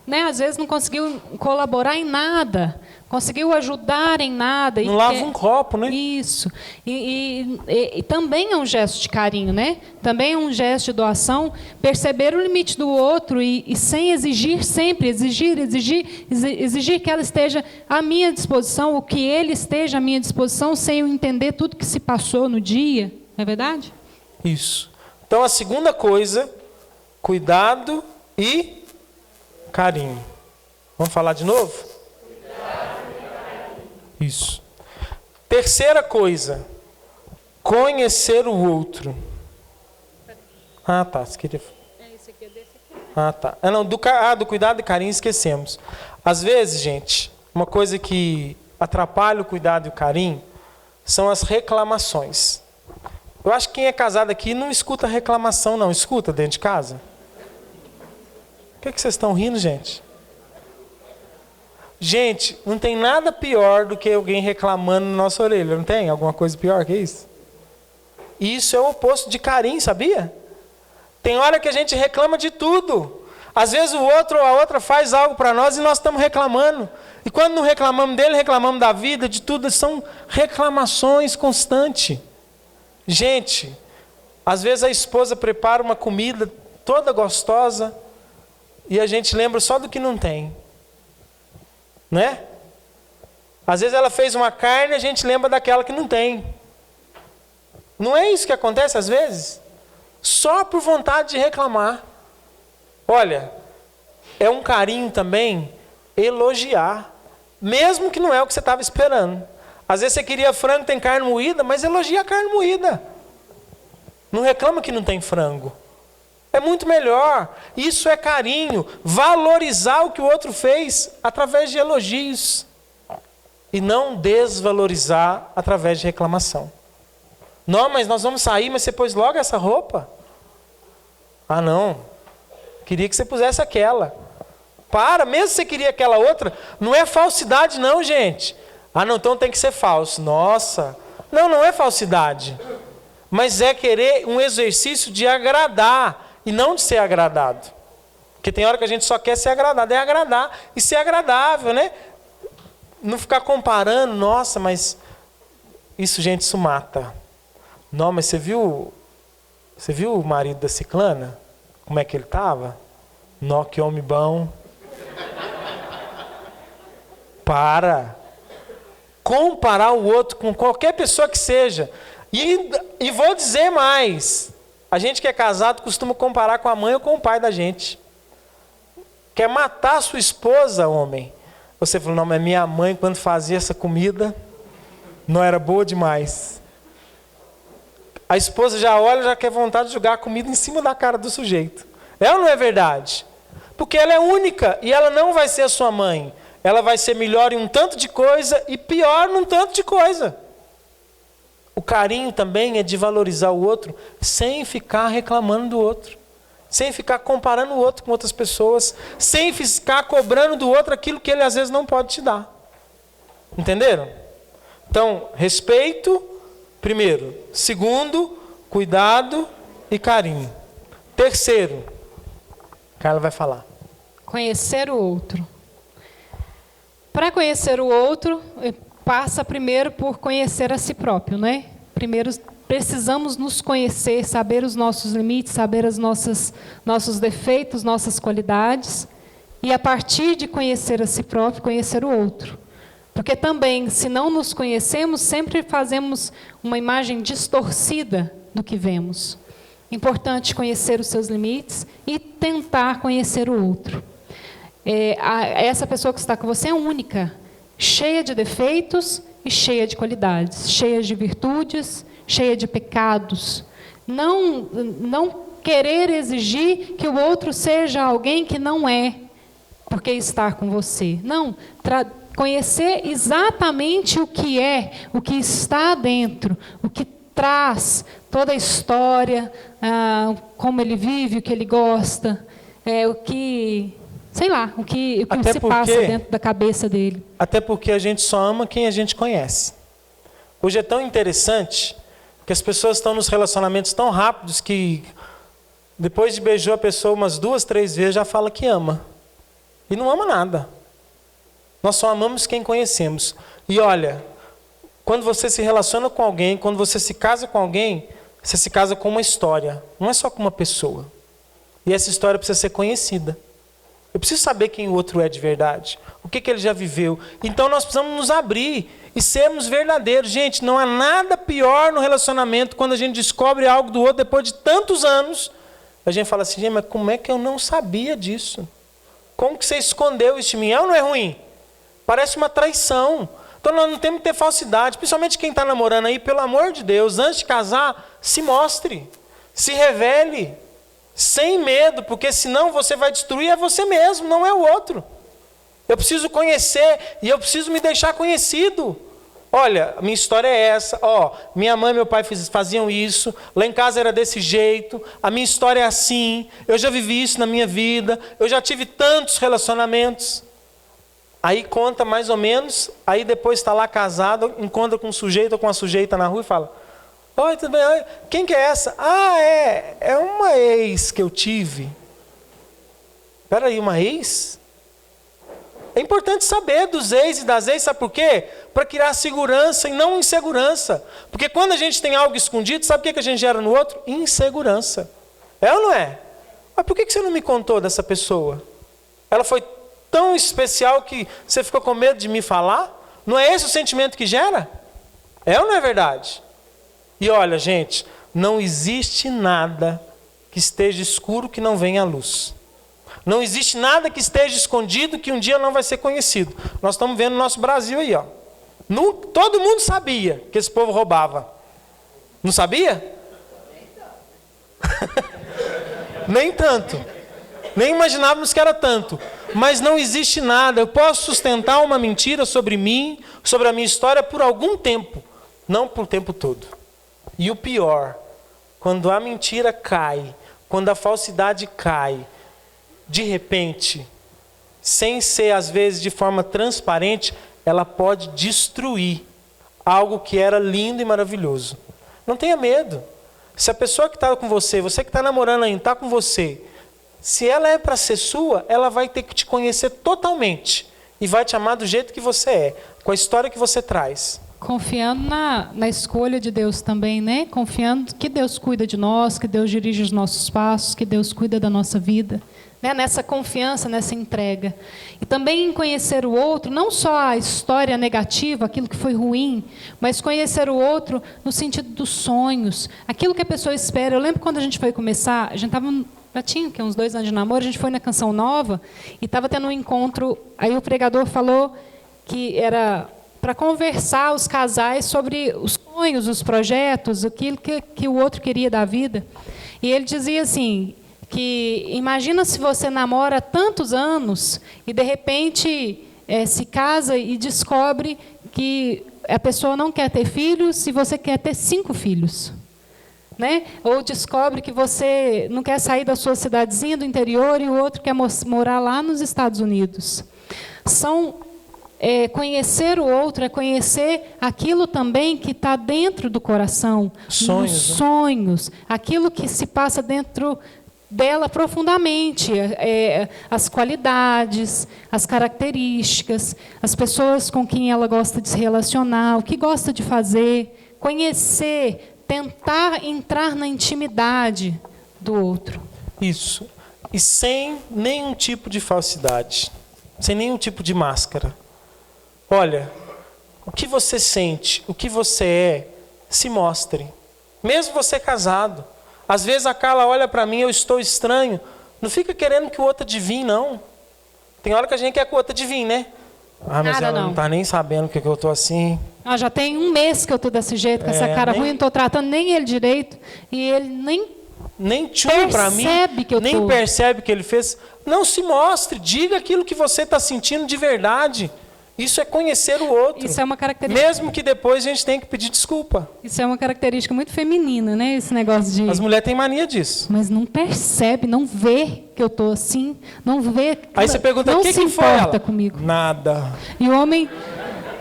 né, às vezes não conseguiu colaborar em nada, conseguiu ajudar em nada. Não lava um copo, né? Isso. E também é um gesto de carinho, né? Também é um gesto de doação, perceber o limite do outro e sem exigir sempre, exigir que ela esteja à minha disposição, ou que ele esteja à minha disposição, sem eu entender tudo que se passou no dia. Não é verdade? Isso. Então, a segunda coisa, cuidado e carinho. Vamos falar de novo? Isso. Terceira coisa, conhecer o outro. Ah, tá. Você queria... Esse aqui é desse aqui. Ah, tá. Não, do cuidado e carinho esquecemos. Às vezes, gente, uma coisa que atrapalha o cuidado e o carinho são as reclamações. Eu acho que quem é casado aqui não escuta reclamação, não. Escuta dentro de casa? Por que vocês estão rindo, gente? Gente, não tem nada pior do que alguém reclamando na nossa orelha, não tem? Alguma coisa pior que isso? Isso é o oposto de carinho, sabia? Tem hora que a gente reclama de tudo. Às vezes o outro ou a outra faz algo para nós e nós estamos reclamando. E quando não reclamamos dele, reclamamos da vida, de tudo. São reclamações constantes. Gente, às vezes a esposa prepara uma comida toda gostosa e a gente lembra só do que não tem. Né? Às vezes ela fez uma carne e a gente lembra daquela que não tem. Não é isso que acontece às vezes? Só por vontade de reclamar. Olha, é um carinho também elogiar, mesmo que não é o que você estava esperando. Às vezes você queria frango, tem carne moída, mas elogia a carne moída. Não reclama que não tem frango. É muito melhor. Isso é carinho. Valorizar o que o outro fez através de elogios. E não desvalorizar através de reclamação. Não, mas nós vamos sair, mas você pôs logo essa roupa? Ah, não. Queria que você pusesse aquela. Para, mesmo se você queria aquela outra, não é falsidade não, gente. Ah, não, então tem que ser falso. Nossa. Não, não é falsidade. Mas é querer um exercício de agradar e não de ser agradado. Porque tem hora que a gente só quer ser agradado. É agradar e ser agradável, né? Não ficar comparando. Nossa, mas isso, gente, isso mata. Não, mas você viu o marido da ciclana? Como é que ele estava? Nó, que homem bom. Para. Comparar o outro com qualquer pessoa que seja. E vou dizer mais. A gente que é casado costuma comparar com a mãe ou com o pai da gente. Quer matar a sua esposa, homem. Você falou, não, mas minha mãe quando fazia essa comida, não era boa demais. A esposa já olha, já quer vontade de jogar a comida em cima da cara do sujeito. É ou não é verdade? Porque ela é única e ela não vai ser a sua mãe. Ela vai ser melhor em um tanto de coisa e pior num tanto de coisa. O carinho também é de valorizar o outro sem ficar reclamando do outro. Sem ficar comparando o outro com outras pessoas. Sem ficar cobrando do outro aquilo que ele às vezes não pode te dar. Entenderam? Então, respeito, primeiro. Segundo, cuidado e carinho. Terceiro, Carla vai falar. Conhecer o outro. Para conhecer o outro, passa primeiro por conhecer a si próprio, né? Primeiro precisamos nos conhecer, saber os nossos limites, saber nossos defeitos, nossas qualidades, e a partir de conhecer a si próprio, conhecer o outro. Porque também, se não nos conhecemos, sempre fazemos uma imagem distorcida do que vemos. Importante conhecer os seus limites e tentar conhecer o outro. Essa pessoa que está com você é única, cheia de defeitos e cheia de qualidades, cheia de virtudes, cheia de pecados. Não querer exigir que o outro seja alguém que não é, porque está com você. Não, conhecer exatamente o que é, o que está dentro, o que traz toda a história, como ele vive, o que ele gosta, o que... Sei lá, o que se passa dentro da cabeça dele. Até porque a gente só ama quem a gente conhece. Hoje é tão interessante que as pessoas estão nos relacionamentos tão rápidos que depois de beijou a pessoa umas 2, 3 vezes já fala que ama. E não ama nada. Nós só amamos quem conhecemos. E olha, quando você se relaciona com alguém, quando você se casa com alguém, você se casa com uma história. Não é só com uma pessoa. E essa história precisa ser conhecida. Eu preciso saber quem o outro é de verdade. O que ele já viveu. Então nós precisamos nos abrir e sermos verdadeiros. Gente, não há nada pior no relacionamento quando a gente descobre algo do outro depois de tantos anos. A gente fala assim, gente, mas como é que eu não sabia disso? Como que você escondeu isso de mim? É ou não é ruim? Parece uma traição. Então nós não temos que ter falsidade. Principalmente quem está namorando aí, pelo amor de Deus, antes de casar, se mostre. Se revele. Sem medo, porque senão você vai destruir você mesmo, não é o outro. Eu preciso conhecer e eu preciso me deixar conhecido. Olha, minha história é essa. Minha mãe e meu pai faziam isso. Lá em casa era desse jeito. A minha história é assim. Eu já vivi isso na minha vida. Eu já tive tantos relacionamentos. Aí conta mais ou menos. Aí depois está lá casado, encontra com um sujeito ou com uma sujeita na rua e fala: oi, tudo bem? Oi. Quem que é essa? É uma ex que eu tive. Espera aí, uma ex? É importante saber dos ex e das ex, sabe por quê? Para criar segurança e não insegurança. Porque quando a gente tem algo escondido, sabe o que a gente gera no outro? Insegurança. É ou não é? Mas por que você não me contou dessa pessoa? Ela foi tão especial que você ficou com medo de me falar? Não é esse o sentimento que gera? É ou não é verdade? E olha, gente, não existe nada que esteja escuro que não venha à luz. Não existe nada que esteja escondido que um dia não vai ser conhecido. Nós estamos vendo o nosso Brasil aí, ó. Todo mundo sabia que esse povo roubava. Não sabia? Nem tanto. Nem imaginávamos que era tanto. Mas não existe nada. Eu posso sustentar uma mentira sobre mim, sobre a minha história por algum tempo. Não por o tempo todo. E o pior, quando a mentira cai, quando a falsidade cai, de repente, sem ser às vezes de forma transparente, ela pode destruir algo que era lindo e maravilhoso. Não tenha medo. Se a pessoa que está com você, você que está namorando ainda, está com você, se ela é para ser sua, ela vai ter que te conhecer totalmente e vai te amar do jeito que você é, com a história que você traz. Confiando na escolha de Deus também, né? Confiando que Deus cuida de nós, que Deus dirige os nossos passos, que Deus cuida da nossa vida. Né? Nessa confiança, nessa entrega. E também em conhecer o outro, não só a história negativa, aquilo que foi ruim, mas conhecer o outro no sentido dos sonhos, aquilo que a pessoa espera. Eu lembro quando a gente foi começar, a gente já tinha uns 2 anos de namoro, a gente foi na Canção Nova e estava tendo um encontro, aí o pregador falou que era para conversar os casais sobre os sonhos, os projetos, aquilo que o outro queria da vida. E ele dizia assim, que imagina se você namora há tantos anos e, de repente, se casa e descobre que a pessoa não quer ter filhos e você quer ter 5 filhos. Né? Ou descobre que você não quer sair da sua cidadezinha do interior e o outro quer morar lá nos Estados Unidos. Conhecer o outro é conhecer aquilo também que está dentro do coração. Sonhos, nos sonhos. Aquilo que se passa dentro dela profundamente. As qualidades, as características, as pessoas com quem ela gosta de se relacionar, o que gosta de fazer. Conhecer, tentar entrar na intimidade do outro. Isso. E sem nenhum tipo de falsidade. Sem nenhum tipo de máscara. Olha, o que você sente, o que você é, se mostre. Mesmo você casado. Às vezes a Carla olha para mim, eu estou estranho. Não fica querendo que o outro adivinhe, não. Tem hora que a gente quer que o outro adivinhe, né? Mas Nada, ela não está nem sabendo que eu estou assim. Já tem 1 mês que eu estou desse jeito, com essa cara ruim, não estou tratando nem ele direito. E ele nem tchum para mim, que eu nem percebe que ele fez. Não se mostre, diga aquilo que você está sentindo de verdade. Isso é conhecer o outro. Isso é uma característica. Mesmo que depois a gente tenha que pedir desculpa. Isso é uma característica muito feminina, né? Esse negócio de... As mulheres têm mania disso. Mas não percebe, não vê que eu estou assim, não vê... Aí você pergunta, o que foi ela? Comigo. Nada. E o homem...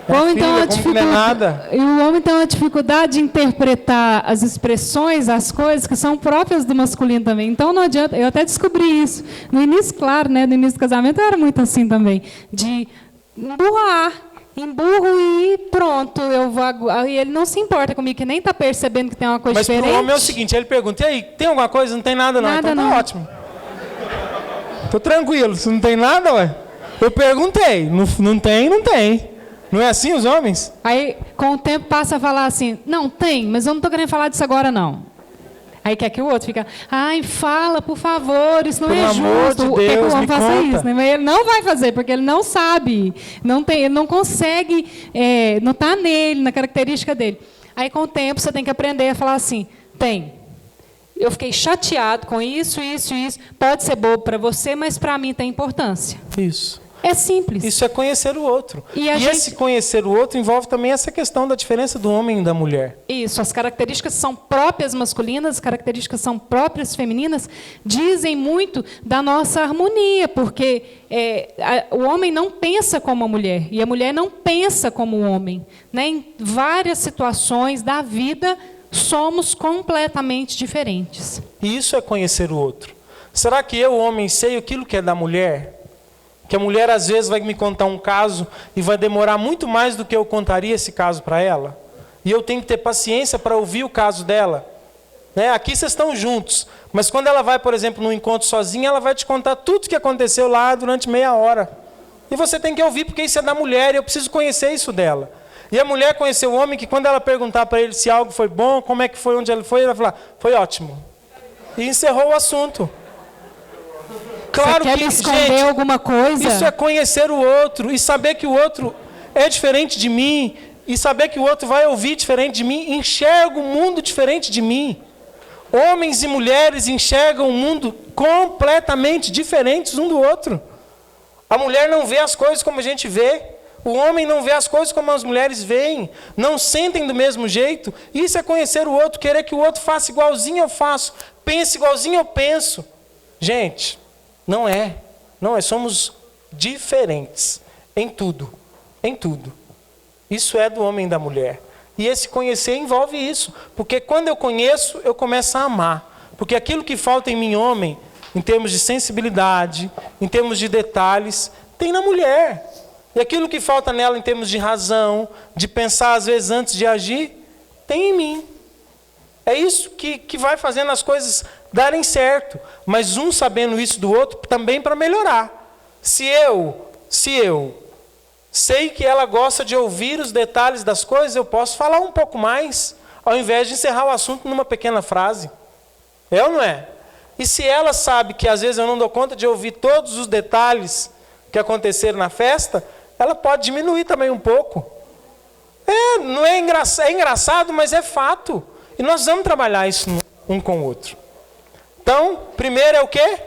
É Ou então filha, a como que não é nada? E o homem tem uma dificuldade de interpretar as expressões, as coisas que são próprias do masculino também. Então não adianta, eu até descobri isso. No início, claro, né, no início do casamento eu era muito assim também, de emburro e pronto, eu vou. E ele não se importa comigo, que nem está percebendo que tem uma coisa diferente. Mas pro homem é o seguinte, ele pergunta, e aí, tem alguma coisa? Não tem nada não, Nada, então não. tá ótimo. Tô tranquilo, se não tem nada, ué. Eu perguntei, não tem, não tem. Não é assim os homens? Aí, com o tempo, passa a falar assim, não, tem, mas eu não estou querendo falar disso agora, não. Aí quer que o outro fica, ai, fala, por favor, isso não é justo. Pelo amor de Deus, quer que o homem me faça conta. isso, né? Mas ele não vai fazer, porque ele não sabe, ele não consegue, não está nele, na característica dele. Aí, com o tempo, você tem que aprender a falar assim, tem. Eu fiquei chateado com isso. Pode ser bobo para você, mas para mim tem importância. Isso. É simples. Isso é conhecer o outro. E esse conhecer o outro envolve também essa questão da diferença do homem e da mulher. Isso, as características são próprias masculinas, as características são próprias femininas, dizem muito da nossa harmonia, porque o homem não pensa como a mulher, e a mulher não pensa como o homem. Né? Em várias situações da vida, somos completamente diferentes. E isso é conhecer o outro. Será que eu, homem, sei aquilo que é da mulher? Que a mulher, às vezes, vai me contar um caso e vai demorar muito mais do que eu contaria esse caso para ela? E eu tenho que ter paciência para ouvir o caso dela. Né? Aqui vocês estão juntos, mas quando ela vai, por exemplo, num encontro sozinha, ela vai te contar tudo o que aconteceu lá durante meia hora. E você tem que ouvir, porque isso é da mulher, e eu preciso conhecer isso dela. E a mulher conheceu o homem que, quando ela perguntar para ele se algo foi bom, como é que foi, onde ele foi, ela vai falar, foi ótimo. E encerrou o assunto. Claro Você quer que, me esconder gente, alguma coisa? isso é conhecer o outro e saber que o outro é diferente de mim e saber que o outro vai ouvir diferente de mim, enxerga o mundo diferente de mim. Homens e mulheres enxergam o mundo completamente diferentes um do outro. A mulher não vê as coisas como a gente vê. O homem não vê as coisas como as mulheres veem. Não sentem do mesmo jeito. Isso é conhecer o outro, querer que o outro faça igualzinho eu faço, pense igualzinho eu penso. Gente, não é. Somos diferentes em tudo. Em tudo. Isso é do homem e da mulher. E esse conhecer envolve isso. Porque quando eu conheço, eu começo a amar. Porque aquilo que falta em mim, homem, em termos de sensibilidade, em termos de detalhes, tem na mulher. E aquilo que falta nela em termos de razão, de pensar às vezes antes de agir, tem em mim. É isso que vai fazendo as coisas darem certo. Mas um sabendo isso do outro também para melhorar. Se eu sei que ela gosta de ouvir os detalhes das coisas, eu posso falar um pouco mais, ao invés de encerrar o assunto numa pequena frase. É ou não é? E se ela sabe que às vezes eu não dou conta de ouvir todos os detalhes que aconteceram na festa, ela pode diminuir também um pouco. Não é engraçado, mas é fato. E nós vamos trabalhar isso um com o outro. Então, primeiro é o quê?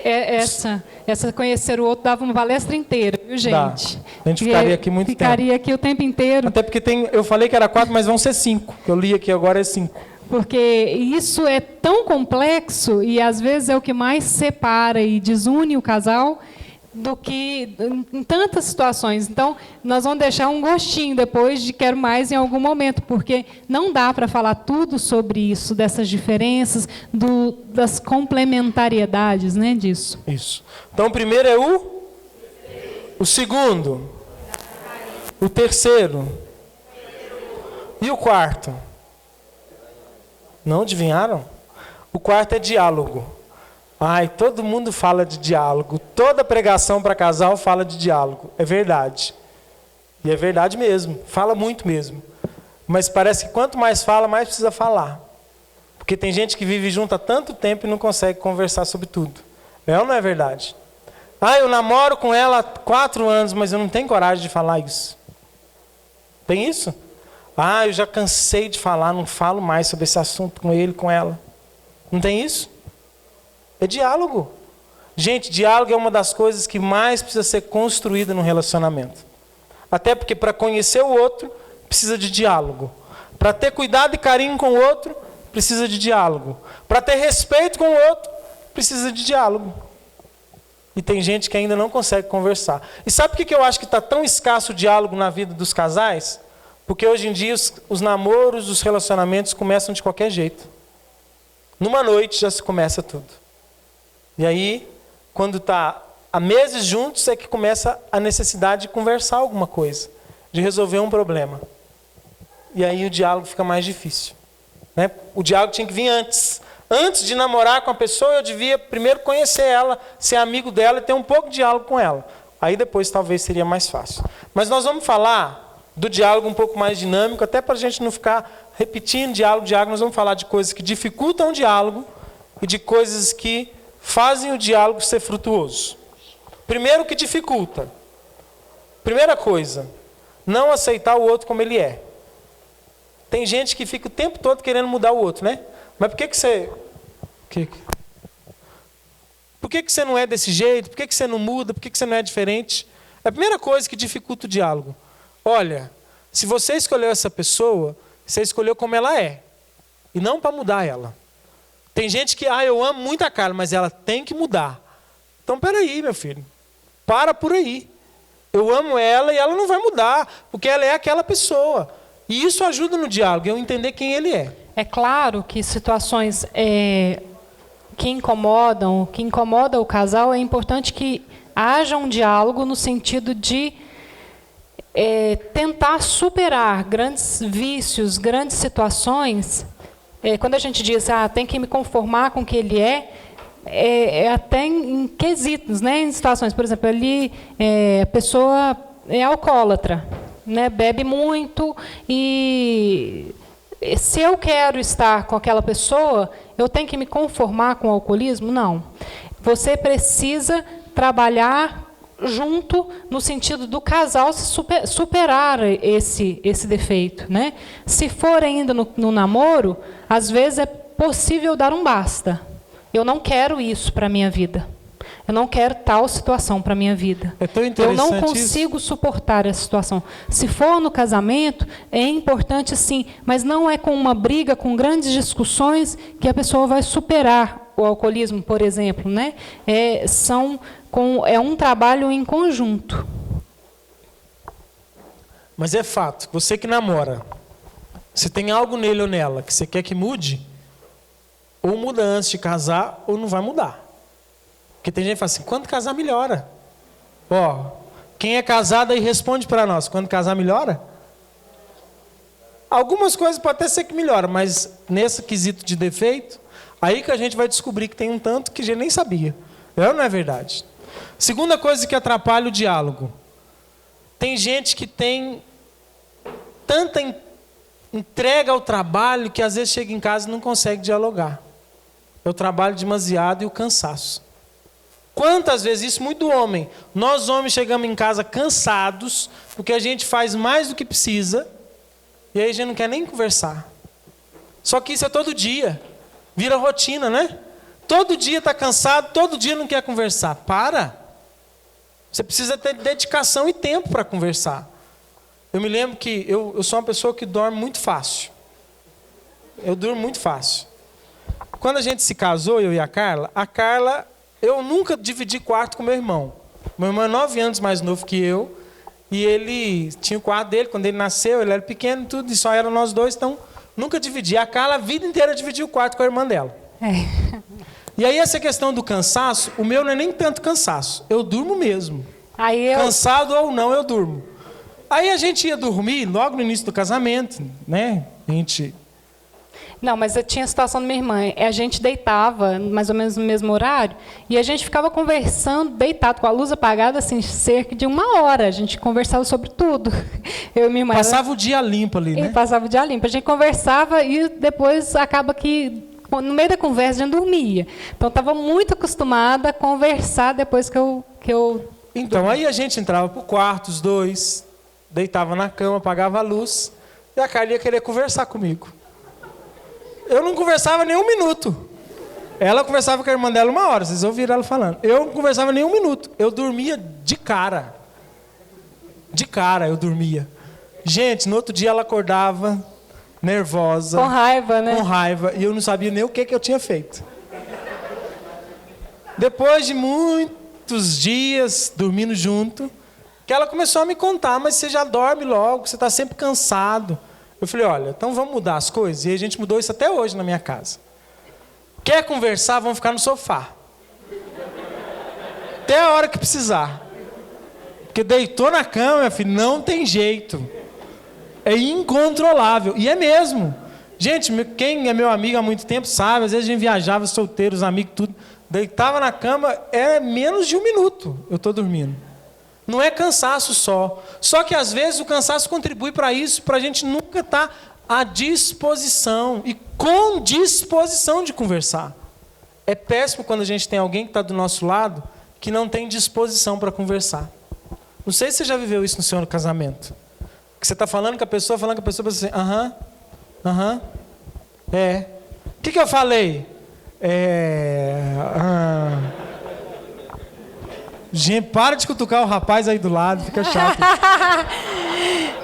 Essa conhecer o outro dava uma palestra inteira, viu, gente? Dá. A gente ficaria aqui muito tempo. Ficaria aqui o tempo inteiro. Até porque eu falei que era 4, mas vão ser 5. Que eu li aqui agora é 5. Porque isso é tão complexo e às vezes é o que mais separa e desune o casal do que em tantas situações. Então, nós vamos deixar um gostinho depois de quero mais em algum momento, porque não dá para falar tudo sobre isso, dessas diferenças, das complementariedades, né, disso. Isso. Então, o primeiro é o segundo, o terceiro e o quarto. Não adivinharam? O quarto é diálogo. Ai, todo mundo fala de diálogo. Toda pregação para casal fala de diálogo. É verdade. E é verdade mesmo. Fala muito mesmo. Mas parece que quanto mais fala, mais precisa falar. Porque tem gente que vive junto há tanto tempo e não consegue conversar sobre tudo. É ou não é verdade? Ah, eu namoro com ela há 4 anos, mas eu não tenho coragem de falar isso. Tem isso? Ah, eu já cansei de falar, não falo mais sobre esse assunto com ele, com ela. Não tem isso? É diálogo. Gente, diálogo é uma das coisas que mais precisa ser construída no relacionamento. Até porque para conhecer o outro, precisa de diálogo. Para ter cuidado e carinho com o outro, precisa de diálogo. Para ter respeito com o outro, precisa de diálogo. E tem gente que ainda não consegue conversar. E sabe por que eu acho que está tão escasso o diálogo na vida dos casais? Porque hoje em dia os namoros, os relacionamentos começam de qualquer jeito. Numa noite já se começa tudo. E aí, quando está há meses juntos, é que começa a necessidade de conversar alguma coisa, de resolver um problema. E aí o diálogo fica mais difícil. Né? O diálogo tinha que vir antes. Antes de namorar com a pessoa, eu devia primeiro conhecer ela, ser amigo dela e ter um pouco de diálogo com ela. Aí depois talvez seria mais fácil. Mas nós vamos falar do diálogo um pouco mais dinâmico, até para a gente não ficar repetindo diálogo. Nós vamos falar de coisas que dificultam o diálogo e de coisas que fazem o diálogo ser frutuoso. Primeiro, o que dificulta. Primeira coisa, não aceitar o outro como ele é. Tem gente que fica o tempo todo querendo mudar o outro, né? Mas por que você... Por que você não é desse jeito? Por que você não muda? Por que você não é diferente? É a primeira coisa que dificulta o diálogo. Olha, se você escolheu essa pessoa, você escolheu como ela é. E não para mudar ela. Tem gente que, eu amo muito a Carla, mas ela tem que mudar. Então, peraí, meu filho. Para por aí. Eu amo ela e ela não vai mudar, porque ela é aquela pessoa. E isso ajuda no diálogo, eu entender quem ele é. É claro que situações que incomodam o casal, é importante que haja um diálogo no sentido de tentar superar grandes vícios, grandes situações. Quando a gente diz, tem que me conformar com o que ele é até em quesitos, né? Em situações, por exemplo, a pessoa é alcoólatra, né? Bebe muito e... Se eu quero estar com aquela pessoa, eu tenho que me conformar com o alcoolismo? Não. Você precisa trabalhar junto no sentido do casal superar esse defeito, né? Se for ainda no namoro, às vezes é possível dar um basta. Eu não quero isso para a minha vida. Eu não quero tal situação para a minha vida. É tão interessante. Eu não consigo suportar essa situação. Se for no casamento, é importante sim, mas não é com uma briga, com grandes discussões, que a pessoa vai superar o alcoolismo, por exemplo, né? É um trabalho em conjunto. Mas é fato, você que namora, se tem algo nele ou nela que você quer que mude, ou muda antes de casar, ou não vai mudar. Porque tem gente que fala assim, quando casar melhora. Quem é casado aí responde para nós, quando casar melhora? Algumas coisas pode até ser que melhora, mas nesse quesito de defeito, aí que a gente vai descobrir que tem um tanto que a gente nem sabia. Não é verdade? Segunda coisa que atrapalha o diálogo. Tem gente que tem tanta entrega ao trabalho que às vezes chega em casa e não consegue dialogar. É o trabalho demasiado e o cansaço. Quantas vezes, isso muito do homem, nós homens chegamos em casa cansados, porque a gente faz mais do que precisa, e aí a gente não quer nem conversar. Só que isso é todo dia, vira rotina, né? Todo dia está cansado, todo dia não quer conversar. Para! Você precisa ter dedicação e tempo para conversar. Eu me lembro que eu sou uma pessoa que dorme muito fácil. Eu durmo muito fácil. Quando a gente se casou, eu e a Carla, eu nunca dividi quarto com meu irmão. Meu irmão é 9 anos mais novo que eu, e ele tinha o quarto dele, quando ele nasceu, ele era pequeno e tudo, e só eram nós dois, então nunca dividi. A Carla a vida inteira dividiu o quarto com a irmã dela. E aí essa questão do cansaço, o meu não é nem tanto cansaço, eu durmo mesmo. Cansado ou não, eu durmo. Aí a gente ia dormir logo no início do casamento, né? Não, mas eu tinha a situação da minha irmã. A gente deitava mais ou menos no mesmo horário e a gente ficava conversando, deitado, com a luz apagada, assim, cerca de 1 hora. A gente conversava sobre tudo. Eu e minha irmã. Passava o dia limpo ali, né? Passava o dia limpo. A gente conversava e depois acaba que, no meio da conversa, a gente dormia. Então, estava muito acostumada a conversar depois que eu Então, aí a gente entrava para o quarto, os dois, deitava na cama, apagava a luz, e a Carla ia querer conversar comigo. Eu não conversava nem 1 minuto. Ela conversava com a irmã dela 1 hora, vocês ouviram ela falando. Eu não conversava nem 1 minuto. Eu dormia de cara. De cara eu dormia. Gente, no outro dia ela acordava nervosa. Com raiva, né? Com raiva. E eu não sabia nem o que eu tinha feito. Depois de muito muitos dias dormindo junto, que ela começou a me contar, mas você já dorme logo, você está sempre cansado. Eu falei, olha, então vamos mudar as coisas. E a gente mudou isso até hoje na minha casa. Quer conversar, vamos ficar no sofá. Até a hora que precisar. Porque deitou na cama, minha filha, não tem jeito. É incontrolável. E é mesmo. Gente, quem é meu amigo há muito tempo sabe, às vezes a gente viajava solteiro, os amigos, tudo. Deitava na cama, é menos de 1 minuto eu estou dormindo. Não é cansaço só. Só que às vezes o cansaço contribui para isso, para a gente nunca estar à disposição e com disposição de conversar. É péssimo quando a gente tem alguém que está do nosso lado que não tem disposição para conversar. Não sei se você já viveu isso no seu casamento. Que você está falando com a pessoa, pensa assim, é. O que eu falei? Gente, para de cutucar o rapaz aí do lado, fica chato.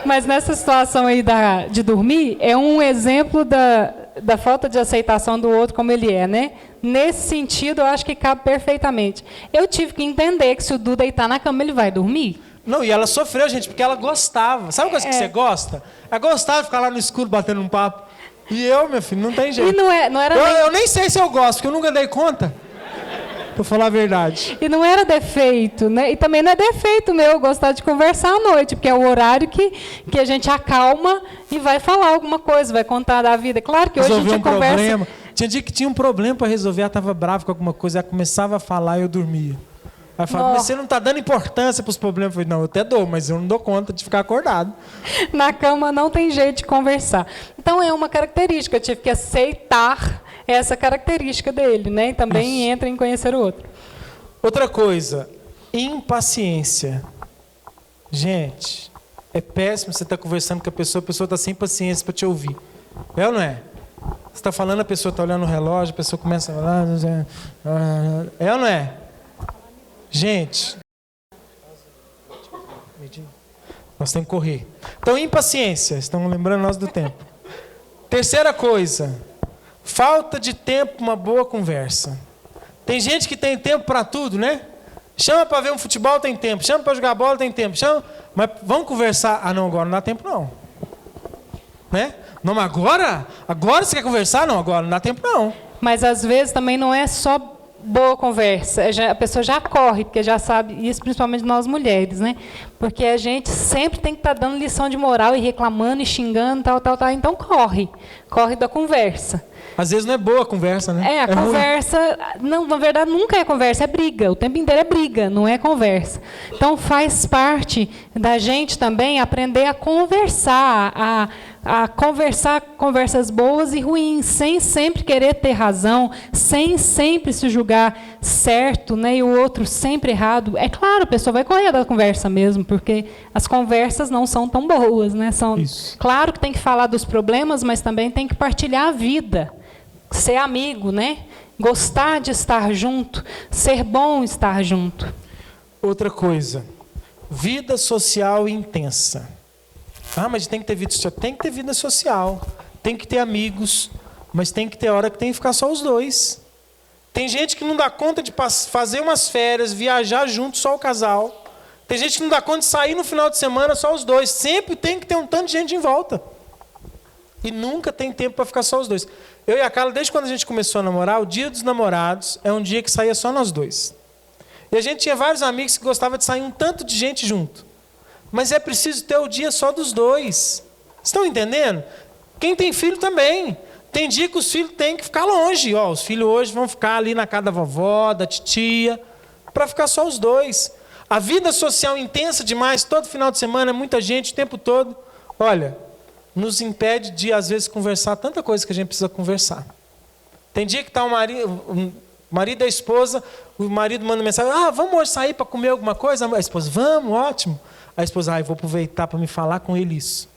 Mas nessa situação aí de dormir, é um exemplo da falta de aceitação do outro como ele é, né? Nesse sentido, eu acho que cabe perfeitamente. Eu tive que entender que se o Du deitar na cama, ele vai dormir. Não, e ela sofreu, gente, porque ela gostava. Sabe uma coisa que você gosta? Ela gostava de ficar lá no escuro batendo um papo. E eu, meu filho, não tem jeito. E não era eu nem sei se eu gosto, porque eu nunca dei conta. Pra falar a verdade. E não era defeito, né? E também não é defeito meu gostar de conversar à noite, porque é o horário que a gente acalma e vai falar alguma coisa, vai contar da vida. Claro que hoje a gente conversa... Problema. Tinha dia que tinha um problema para resolver, ela estava brava com alguma coisa, ela começava a falar e eu dormia. Ela falava, mas você não está dando importância para os problemas? Eu falei, não, eu até dou, mas eu não dou conta de ficar acordado. Na cama não tem jeito de conversar. Então é uma característica, eu tive que aceitar essa característica dele, né? E também entra em conhecer o outro. Outra coisa, impaciência. Gente, é péssimo você estar conversando com a pessoa está sem paciência para te ouvir. É ou não é? Você está falando, a pessoa está olhando o relógio, a pessoa começa a falar... É ou não é? Gente, nós temos que correr. Então, impaciência. Estão lembrando nós do tempo. Terceira coisa, falta de tempo para uma boa conversa. Tem gente que tem tempo para tudo, né? Chama para ver um futebol, tem tempo. Chama para jogar bola, tem tempo. Chama, mas vamos conversar. Ah, não, agora não dá tempo, não. Né? Não, mas agora? Agora você quer conversar? Não, agora não dá tempo, não. Mas às vezes também não é só boa conversa. A pessoa já corre, porque já sabe, isso principalmente nós mulheres, né? Porque a gente sempre tem que estar dando lição de moral e reclamando e xingando, tal. Então corre da conversa. Às vezes não é boa a conversa, né? A conversa, não, na verdade nunca é conversa, é briga. O tempo inteiro é briga, não é conversa. Então faz parte da gente também aprender a conversar, a conversar conversas boas e ruins, sem sempre querer ter razão, sem sempre se julgar certo, né, e o outro sempre errado. É claro, a pessoa vai correr da conversa mesmo, porque as conversas não são tão boas, né? Claro que tem que falar dos problemas, mas também tem que partilhar a vida. Ser amigo, né? Gostar de estar junto, ser bom estar junto. Outra coisa, vida social intensa. Ah, mas tem que ter vida social. Tem que ter vida social, tem que ter amigos, mas tem que ter hora que tem que ficar só os dois. Tem gente que não dá conta de fazer umas férias, viajar junto, só o casal. Tem gente que não dá conta de sair no final de semana, só os dois. Sempre tem que ter um tanto de gente em volta. E nunca tem tempo para ficar só os dois. Eu e a Carla, desde quando a gente começou a namorar, o dia dos namorados é um dia que saía só nós dois. E a gente tinha vários amigos que gostavam de sair um tanto de gente junto. Mas é preciso ter o dia só dos dois. Estão entendendo? Quem tem filho também. Tem dia que os filhos têm que ficar longe. Ó, os filhos hoje vão ficar ali na casa da vovó, da titia, para ficar só os dois. A vida social intensa demais, todo final de semana, muita gente, o tempo todo. Olha, nos impede de, às vezes, conversar tanta coisa que a gente precisa conversar. Tem dia que está o marido e a esposa, o marido manda mensagem, vamos hoje sair para comer alguma coisa? A esposa, vamos, ótimo. A esposa, eu vou aproveitar para me falar com ele isso.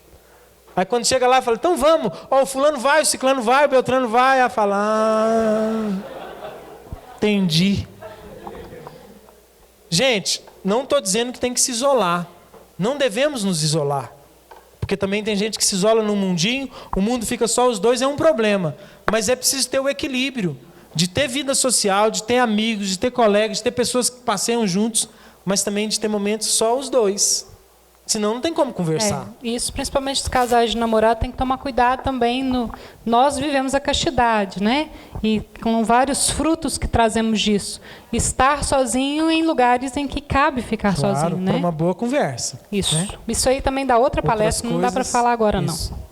Aí quando chega lá, fala, então vamos. O fulano vai, o ciclano vai, o beltrano vai. Ela fala, entendi. Gente, não estou dizendo que tem que se isolar. Não devemos nos isolar. Porque também tem gente que se isola num mundinho, o mundo fica só os dois, é um problema. Mas é preciso ter o equilíbrio. de ter vida social, de ter amigos, de ter colegas, de ter pessoas que passeiam juntos, mas também de ter momentos só os dois. Senão não tem como conversar. Isso, principalmente os casais de namorado, tem que tomar cuidado também. Nós vivemos a castidade, né? E com vários frutos que trazemos disso. Estar sozinho em lugares em que cabe ficar sozinho, né? Para uma boa conversa. Isso. Né? Isso aí também dá outra palestra, não dá para falar agora, isso. não.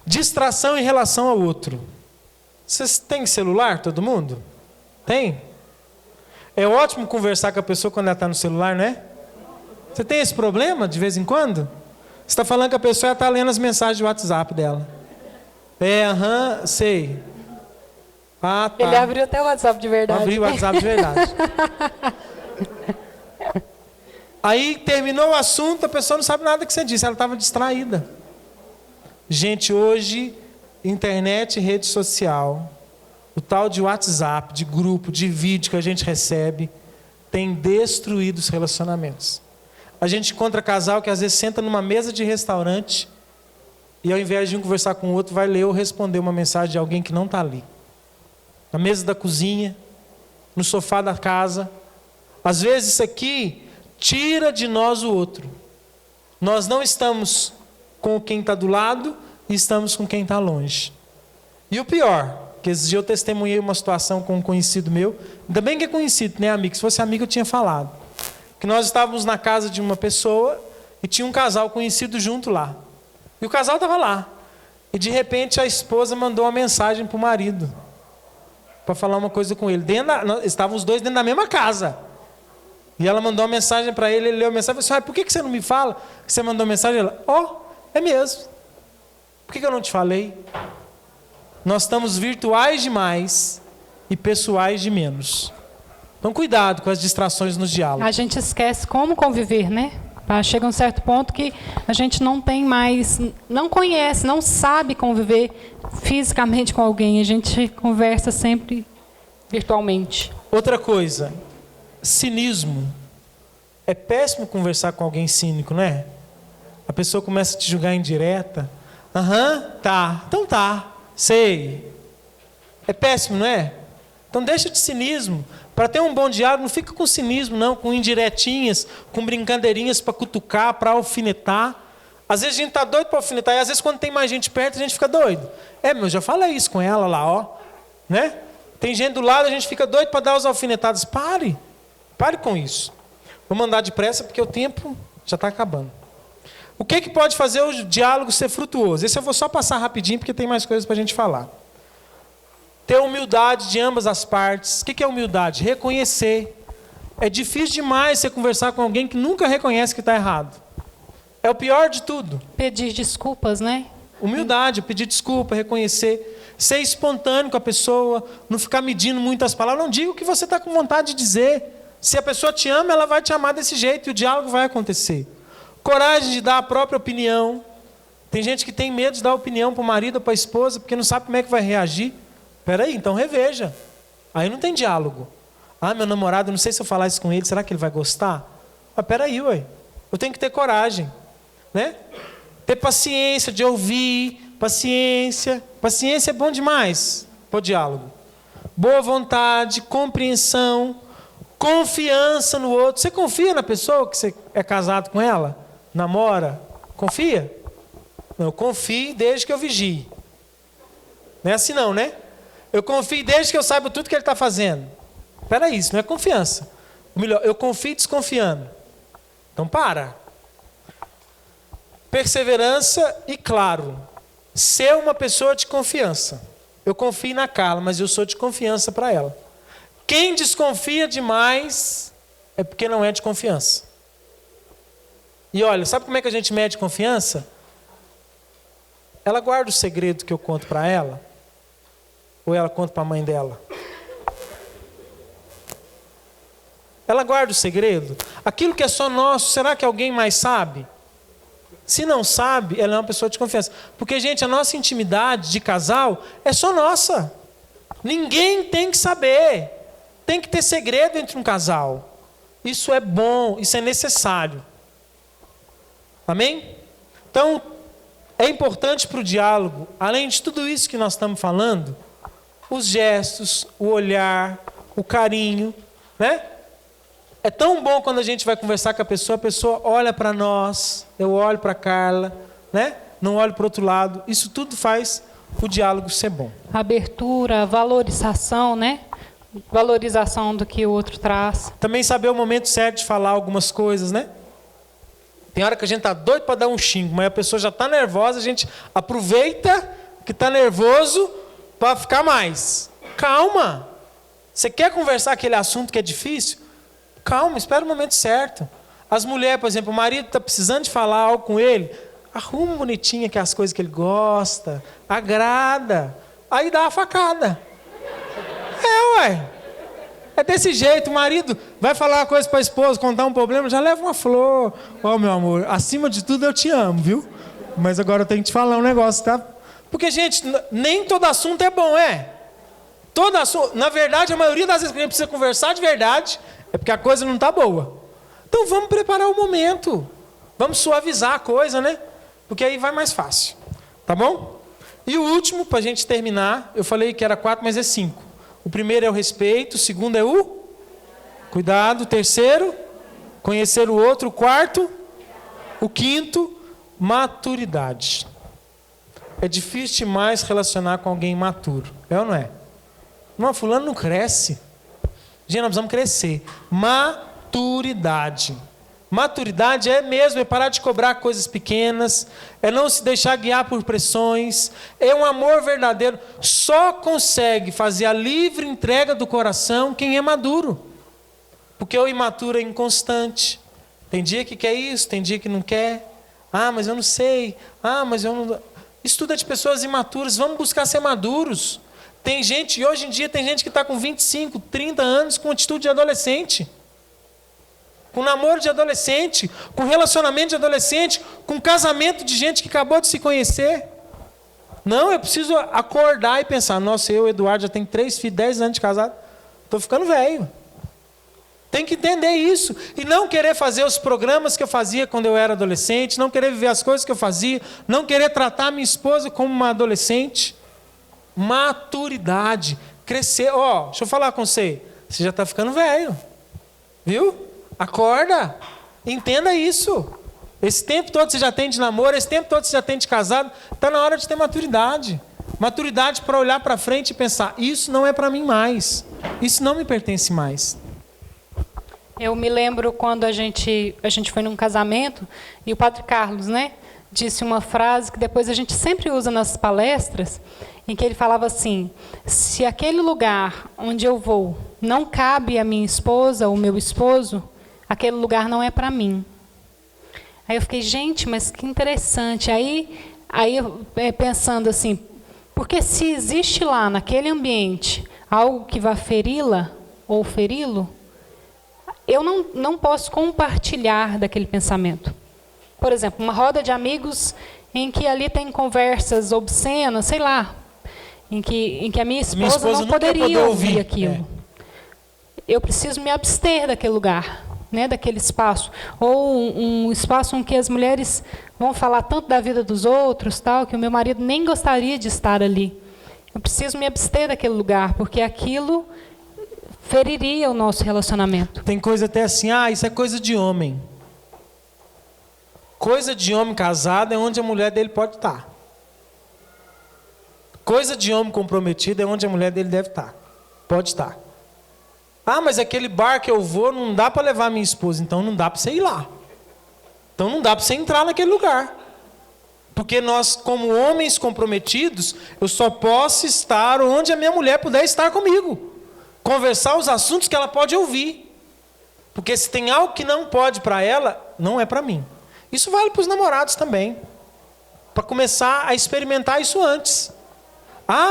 Distração em relação ao outro. Vocês têm celular, todo mundo? Tem? É ótimo conversar com a pessoa quando ela está no celular, né? Você tem esse problema de vez em quando? Você está falando que a pessoa está lendo as mensagens do WhatsApp dela. Sei. Ah, tá. Ele abriu até o WhatsApp de verdade. Abriu o WhatsApp de verdade. Aí terminou o assunto, a pessoa não sabe nada que você disse, ela estava distraída. Gente, hoje, internet e rede social, o tal de WhatsApp, de grupo, de vídeo que a gente recebe, tem destruído os relacionamentos. A gente encontra casal que às vezes senta numa mesa de restaurante e ao invés de um conversar com o outro, vai ler ou responder uma mensagem de alguém que não está ali. Na mesa da cozinha, no sofá da casa. Às vezes isso aqui tira de nós o outro. Nós não estamos com quem está do lado e estamos com quem está longe. E o pior, que esse dia eu testemunhei uma situação com um conhecido meu, ainda bem que é conhecido, né, amigo? Se fosse amigo eu tinha falado. Que nós estávamos na casa de uma pessoa e tinha um casal conhecido junto lá. E o casal estava lá. E de repente a esposa mandou uma mensagem para o marido, para falar uma coisa com ele. Estavam os dois dentro da mesma casa. E ela mandou uma mensagem para ele, ele leu a mensagem e falou assim, por que você não me fala que você mandou mensagem? Ela, é mesmo. Por que eu não te falei? Nós estamos virtuais demais e pessoais de menos. Então, cuidado com as distrações nos diálogos. A gente esquece como conviver, né? Chega um certo ponto que a gente não tem mais, não conhece, não sabe conviver fisicamente com alguém. A gente conversa sempre virtualmente. Outra coisa, cinismo. É péssimo conversar com alguém cínico, não é? A pessoa começa a te julgar indireta. Tá. Então tá, sei. É péssimo, não é? Então deixa de cinismo. Para ter um bom diálogo, não fica com cinismo, não, com indiretinhas, com brincadeirinhas para cutucar, para alfinetar. Às vezes a gente está doido para alfinetar, e às vezes quando tem mais gente perto, a gente fica doido. Eu já falei isso com ela lá, né? Tem gente do lado, a gente fica doido para dar os alfinetados. Pare com isso. Vou mandar depressa, porque o tempo já está acabando. O que pode fazer o diálogo ser frutuoso? Esse eu vou só passar rapidinho, porque tem mais coisas para a gente falar. Ter humildade de ambas as partes. O que é humildade? Reconhecer. É difícil demais você conversar com alguém que nunca reconhece que está errado. É o pior de tudo. Pedir desculpas, né? Humildade, pedir desculpa, reconhecer. Ser espontâneo com a pessoa, não ficar medindo muitas palavras. Não diga o que você está com vontade de dizer. Se a pessoa te ama, ela vai te amar desse jeito e o diálogo vai acontecer. Coragem de dar a própria opinião. Tem gente que tem medo de dar opinião para o marido ou para a esposa, porque não sabe como é que vai reagir. Peraí, então reveja. Aí não tem diálogo. Meu namorado, não sei se eu falar isso com ele, será que ele vai gostar? Peraí, eu tenho que ter coragem, né? Ter paciência de ouvir, paciência. Paciência é bom demais para o diálogo. Boa vontade, compreensão, confiança no outro. Você confia na pessoa que você é casado com ela? Namora? Confia? Não, eu confio desde que eu vigie. Não é assim não, né? Eu confio desde que eu saiba tudo que ele está fazendo. Espera isso, não é confiança. Ou melhor, eu confio desconfiando. Então para. Perseverança e claro. Ser uma pessoa de confiança. Eu confio na Carla, mas eu sou de confiança para ela. Quem desconfia demais é porque não é de confiança. E olha, sabe como é que a gente mede confiança? Ela guarda o segredo que eu conto para ela? Ou ela conta para a mãe dela? Ela guarda o segredo? Aquilo que é só nosso, será que alguém mais sabe? Se não sabe, ela é uma pessoa de confiança. Porque, gente, a nossa intimidade de casal é só nossa. Ninguém tem que saber. Tem que ter segredo entre um casal. Isso é bom, isso é necessário. Amém? Então, é importante para o diálogo, além de tudo isso que nós estamos falando, os gestos, o olhar, o carinho, né? É tão bom quando a gente vai conversar com a pessoa olha para nós, eu olho para a Carla, né? Não olho para o outro lado. Isso tudo faz o diálogo ser bom. Abertura, valorização, né? Valorização do que o outro traz. Também saber o momento certo de falar algumas coisas, né? Tem hora que a gente tá doido para dar um xingo, mas a pessoa já está nervosa, a gente aproveita que está nervoso para ficar mais. Calma! Você quer conversar aquele assunto que é difícil? Calma, espera o momento certo. As mulheres, por exemplo, o marido está precisando de falar algo com ele, arruma bonitinha que é as coisas que ele gosta, agrada, aí dá a facada. Ué. É desse jeito, o marido vai falar uma coisa para a esposa, contar um problema, já leva uma flor. Ó, meu amor, acima de tudo eu te amo, viu? Mas agora eu tenho que te falar um negócio, tá? Porque, gente, nem todo assunto é bom, é? Todo assunto, na verdade, a maioria das vezes que a gente precisa conversar de verdade, é porque a coisa não está boa. Então vamos preparar o momento. Vamos suavizar a coisa, né? Porque aí vai mais fácil. Tá bom? E o último, para a gente terminar, eu falei que era 4, mas é 5. O primeiro é o respeito, o segundo é o cuidado, o terceiro, conhecer o outro, o quarto, o quinto, maturidade. É difícil demais relacionar com alguém imaturo, é ou não é? Não, fulano não cresce. Gente, nós precisamos crescer. Maturidade. Maturidade é mesmo, é parar de cobrar coisas pequenas, é não se deixar guiar por pressões, é um amor verdadeiro. Só consegue fazer a livre entrega do coração quem é maduro. Porque o imaturo é inconstante. Tem dia que quer isso, tem dia que não quer. Ah, mas eu não sei. Ah, mas eu não... Isso tudo é de pessoas imaturas. Vamos buscar ser maduros. Tem gente, e hoje em dia tem gente que está com 25, 30 anos com atitude de adolescente. Com namoro de adolescente, com relacionamento de adolescente, com casamento de gente que acabou de se conhecer. Não, eu preciso acordar e pensar, nossa, eu, Eduardo, já tenho 3 filhos, 10 anos de casado, estou ficando velho. Tem que entender isso. E não querer fazer os programas que eu fazia quando eu era adolescente, não querer viver as coisas que eu fazia, não querer tratar minha esposa como uma adolescente. Maturidade, crescer. Ó, deixa eu falar com você, você já está ficando velho, viu? Acorda, entenda isso. Esse tempo todo você já tem de namoro, esse tempo todo você já tem de casado, está na hora de ter maturidade. Maturidade para olhar para frente e pensar, isso não é para mim mais, isso não me pertence mais. Eu me lembro quando a gente foi num casamento e o Padre Carlos, né, disse uma frase que depois a gente sempre usa nas palestras, em que ele falava assim, se aquele lugar onde eu vou não cabe a minha esposa ou o meu esposo, aquele lugar não é para mim. Aí eu fiquei, gente, mas que interessante. Aí eu pensando assim, porque se existe lá, naquele ambiente, algo que vá feri-la ou feri-lo, eu não posso compartilhar daquele pensamento. Por exemplo, uma roda de amigos em que ali tem conversas obscenas, sei lá, em que a minha esposa não poderia ouvir aquilo. Eu preciso me abster daquele lugar, né, daquele espaço. Ou um espaço em que as mulheres vão falar tanto da vida dos outros, tal, que o meu marido nem gostaria de estar ali. Eu preciso me abster daquele lugar, porque aquilo feriria o nosso relacionamento. Tem coisa até assim, isso é coisa de homem. Coisa de homem casado é onde a mulher dele pode estar. Coisa de homem comprometido é onde a mulher dele deve estar. Pode estar. Mas aquele bar que eu vou não dá para levar minha esposa, então não dá para você ir lá. Então não dá para você entrar naquele lugar. Porque nós, como homens comprometidos, eu só posso estar onde a minha mulher puder estar comigo. Conversar os assuntos que ela pode ouvir. Porque se tem algo que não pode para ela, não é para mim. Isso vale para os namorados também. Para começar a experimentar isso antes.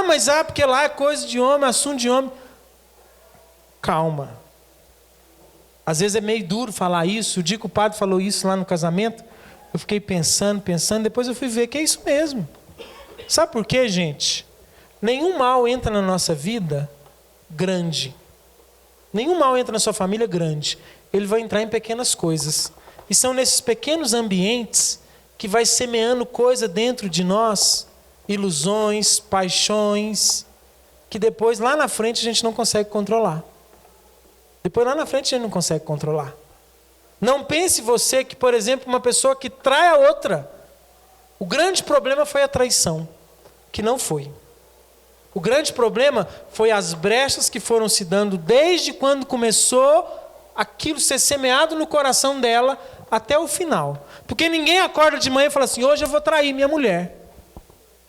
Mas porque lá é coisa de homem, assunto de homem. Calma. Às vezes é meio duro falar isso. O dia que o padre falou isso lá no casamento, eu fiquei pensando, depois eu fui ver que é isso mesmo. Sabe por quê, gente? Nenhum mal entra na nossa vida grande. Nenhum mal entra na sua família grande. Ele vai entrar em pequenas coisas. E são nesses pequenos ambientes que vai semeando coisa dentro de nós, ilusões, paixões, que depois, lá na frente, a gente não consegue controlar. Depois, lá na frente, a gente não consegue controlar. Não pense você que, por exemplo, uma pessoa que trai a outra, o grande problema foi a traição, que não foi. O grande problema foi as brechas que foram se dando desde quando começou aquilo ser semeado no coração dela até o final. Porque ninguém acorda de manhã e fala assim, hoje eu vou trair minha mulher.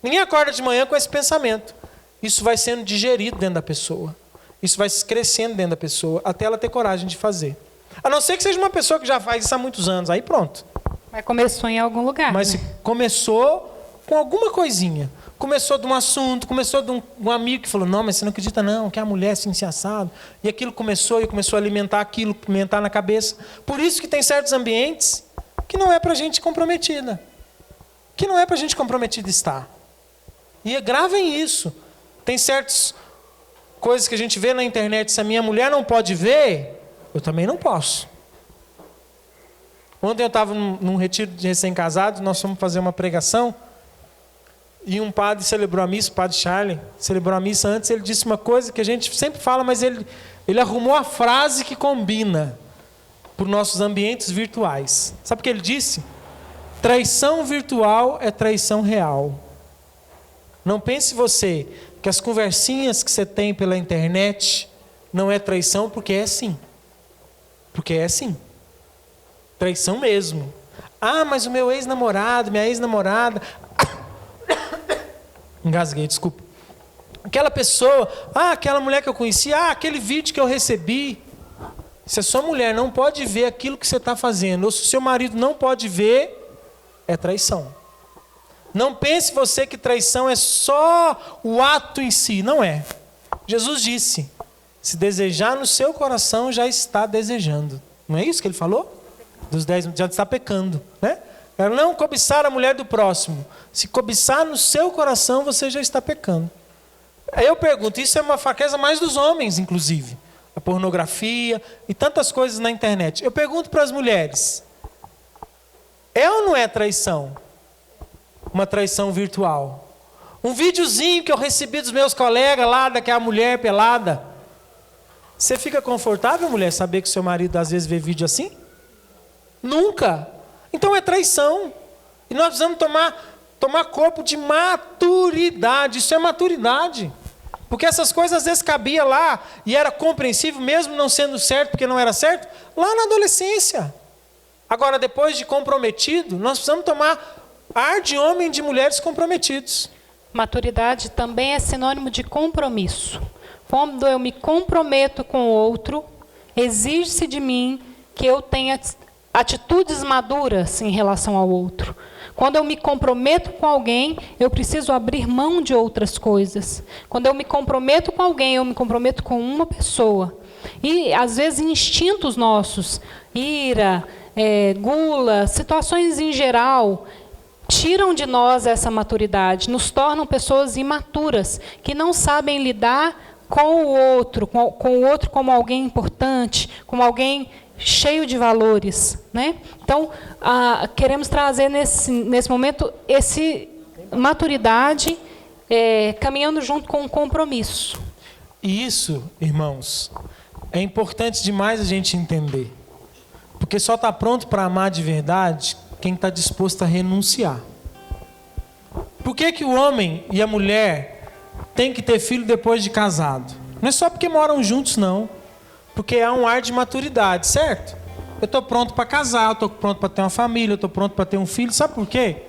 Ninguém acorda de manhã com esse pensamento. Isso vai sendo digerido dentro da pessoa. Isso vai crescendo dentro da pessoa, até ela ter coragem de fazer. A não ser que seja uma pessoa que já faz isso há muitos anos, aí pronto. Mas começou em algum lugar. Mas né? começou com alguma coisinha. Começou de um assunto, começou de um amigo que falou, não, mas você não acredita não, que a mulher é assim, se assado. E aquilo começou a alimentar aquilo, alimentar na cabeça. Por isso que tem certos ambientes que não é para gente comprometida. Que não é para gente comprometida estar. E gravem isso. Tem certas coisas que a gente vê na internet, se a minha mulher não pode ver, eu também não posso. Ontem eu estava num retiro de recém-casados, nós fomos fazer uma pregação, e um padre celebrou a missa, o padre Charlie, celebrou a missa antes, ele disse uma coisa que a gente sempre fala, mas ele arrumou a frase que combina para os nossos ambientes virtuais. Sabe o que ele disse? Traição virtual é traição real. Não pense você que as conversinhas que você tem pela internet não é traição, porque é sim. Porque é sim. Traição mesmo. Ah, mas o meu ex-namorado, minha ex-namorada... Engasguei, desculpa. Aquela pessoa, aquela mulher que eu conheci, aquele vídeo que eu recebi. Se a sua mulher não pode ver aquilo que você está fazendo, ou se o seu marido não pode ver, é traição. Não pense você que traição é só o ato em si, não é. Jesus disse, se desejar no seu coração, já está desejando. Não é isso que ele falou? Dos 10, já está pecando, né? Não cobiçar a mulher do próximo. Se cobiçar no seu coração, você já está pecando. Aí eu pergunto, isso é uma fraqueza mais dos homens, inclusive. A pornografia e tantas coisas na internet. Eu pergunto para as mulheres, é ou não é traição? Uma traição virtual. Um videozinho que eu recebi dos meus colegas lá, daquela mulher pelada. Você fica confortável, mulher, saber que seu marido às vezes vê vídeo assim? Nunca. Então é traição. E nós precisamos tomar corpo de maturidade. Isso é maturidade. Porque essas coisas às vezes cabia lá e era compreensível, mesmo não sendo certo, porque não era certo, lá na adolescência. Agora, depois de comprometido, nós precisamos tomar ar de homem e de mulheres comprometidos. Maturidade também é sinônimo de compromisso. Quando eu me comprometo com o outro, exige-se de mim que eu tenha atitudes maduras em relação ao outro. Quando eu me comprometo com alguém, eu preciso abrir mão de outras coisas. Quando eu me comprometo com alguém, eu me comprometo com uma pessoa. E, às vezes, instintos nossos, ira, gula, situações em geral, tiram de nós essa maturidade, nos tornam pessoas imaturas, que não sabem lidar com o outro como alguém importante, como alguém cheio de valores, né? Então, queremos trazer nesse momento esse maturidade caminhando junto com um compromisso. E isso, irmãos, é importante demais a gente entender. Porque só está pronto para amar de verdade quem está disposto a renunciar. Por que o homem e a mulher têm que ter filho depois de casado? Não é só porque moram juntos, não. Porque há um ar de maturidade, certo? Eu estou pronto para casar, eu estou pronto para ter uma família, eu estou pronto para ter um filho. Sabe por quê?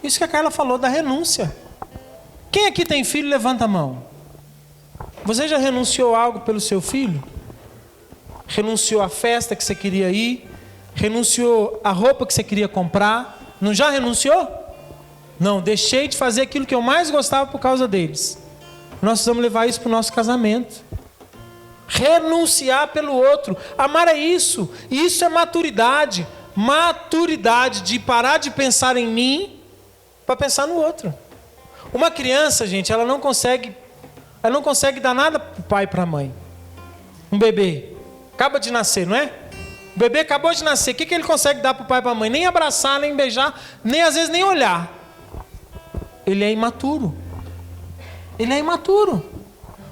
Isso que a Carla falou da renúncia. Quem aqui tem filho, levanta a mão. Você já renunciou a algo pelo seu filho? Renunciou à festa que você queria ir? Renunciou à roupa que você queria comprar? Não já renunciou? Não, deixei de fazer aquilo que eu mais gostava por causa deles. Nós precisamos levar isso para o nosso casamento. Renunciar pelo outro. Amar é isso. E isso é maturidade. Maturidade de parar de pensar em mim para pensar no outro. Uma criança, gente, ela não consegue dar nada para o pai e para a mãe. Um bebê acaba de nascer, não é? O bebê acabou de nascer. O que ele consegue dar para o pai e para a mãe? Nem abraçar, nem beijar, nem às vezes nem olhar. Ele é imaturo. Ele é imaturo.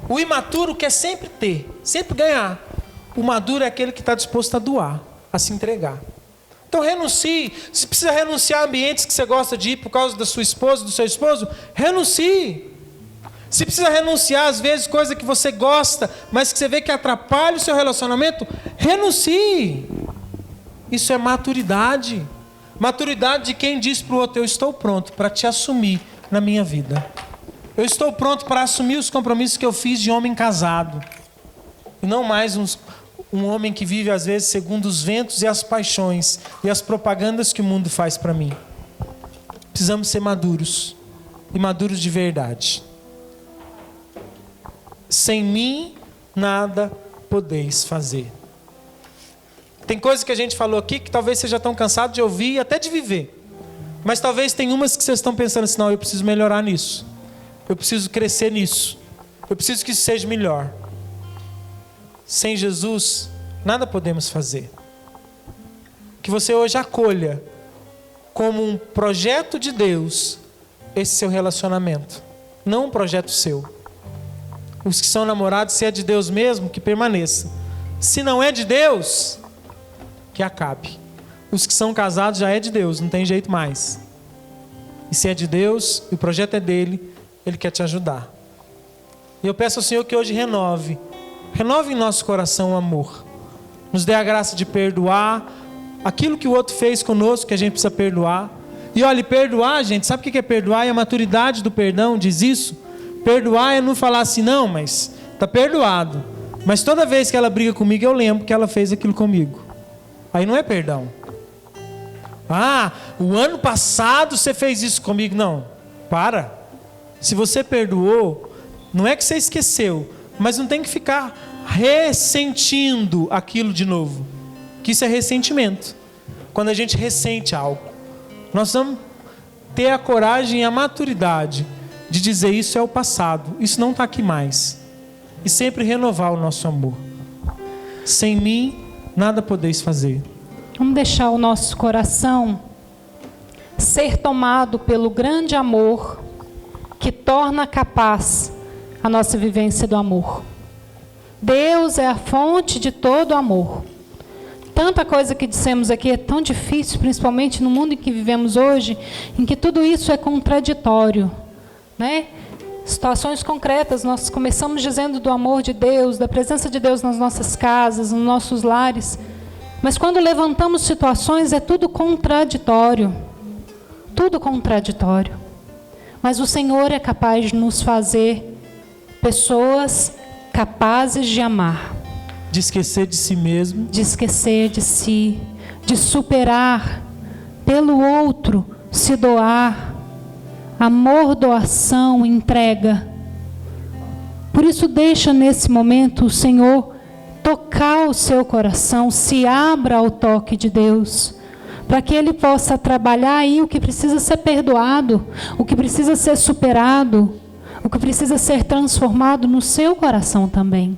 O imaturo quer sempre ter, sempre ganhar. O maduro é aquele que está disposto a doar, a se entregar. Então renuncie. Se precisa renunciar a ambientes que você gosta de ir por causa da sua esposa, do seu esposo, renuncie. Se precisa renunciar às vezes coisa que você gosta, mas que você vê que atrapalha o seu relacionamento, renuncie. Isso é maturidade. Maturidade de quem diz para o outro: eu estou pronto para te assumir na minha vida. Eu estou pronto para assumir os compromissos que eu fiz de homem casado. E não mais um homem que vive às vezes segundo os ventos e as paixões e as propagandas que o mundo faz para mim. Precisamos ser maduros. E maduros de verdade. Sem mim, nada podeis fazer. Tem coisas que a gente falou aqui que talvez vocês já estão cansados de ouvir e até de viver. Mas talvez tem umas que vocês estão pensando assim: não, eu preciso melhorar nisso. Eu preciso crescer nisso. Eu preciso que isso seja melhor. Sem Jesus, nada podemos fazer. Que você hoje acolha como um projeto de Deus esse seu relacionamento. Não um projeto seu. Os que são namorados, se é de Deus mesmo, que permaneça. Se não é de Deus, que acabe. Os que são casados já é de Deus, não tem jeito mais. E se é de Deus, e o projeto é dele, Ele quer te ajudar. E eu peço ao Senhor que hoje renove em nosso coração o amor. Nos dê a graça de perdoar aquilo que o outro fez conosco, que a gente precisa perdoar. E olha, perdoar, gente, sabe o que é perdoar? E a maturidade do perdão diz isso. Perdoar é não falar assim: não, mas está perdoado. Mas toda vez que ela briga comigo, eu lembro que ela fez aquilo comigo. Aí não é perdão. Ah, o ano passado você fez isso comigo. Não, para. Se você perdoou, não é que você esqueceu, mas não tem que ficar ressentindo aquilo de novo. Que isso é ressentimento. Quando a gente ressente algo. Nós vamos ter a coragem e a maturidade de dizer: isso é o passado, isso não está aqui mais. E sempre renovar o nosso amor. Sem mim, nada podeis fazer. Vamos deixar o nosso coração ser tomado pelo grande amor que torna capaz a nossa vivência do amor. Deus é a fonte de todo amor. Tanta coisa que dissemos aqui é tão difícil, principalmente no mundo em que vivemos hoje, em que tudo isso é contraditório, né? Situações concretas, nós começamos dizendo do amor de Deus, da presença de Deus nas nossas casas, nos nossos lares, mas quando levantamos situações é tudo contraditório. Tudo contraditório. Mas o Senhor é capaz de nos fazer pessoas capazes de amar. De esquecer de si mesmo. De esquecer de si. De superar. Pelo outro. Se doar. Amor, doação, entrega. Por isso deixa nesse momento o Senhor tocar o seu coração. Se abra ao toque de Deus. Para que Ele possa trabalhar aí o que precisa ser perdoado, o que precisa ser superado, o que precisa ser transformado no seu coração também.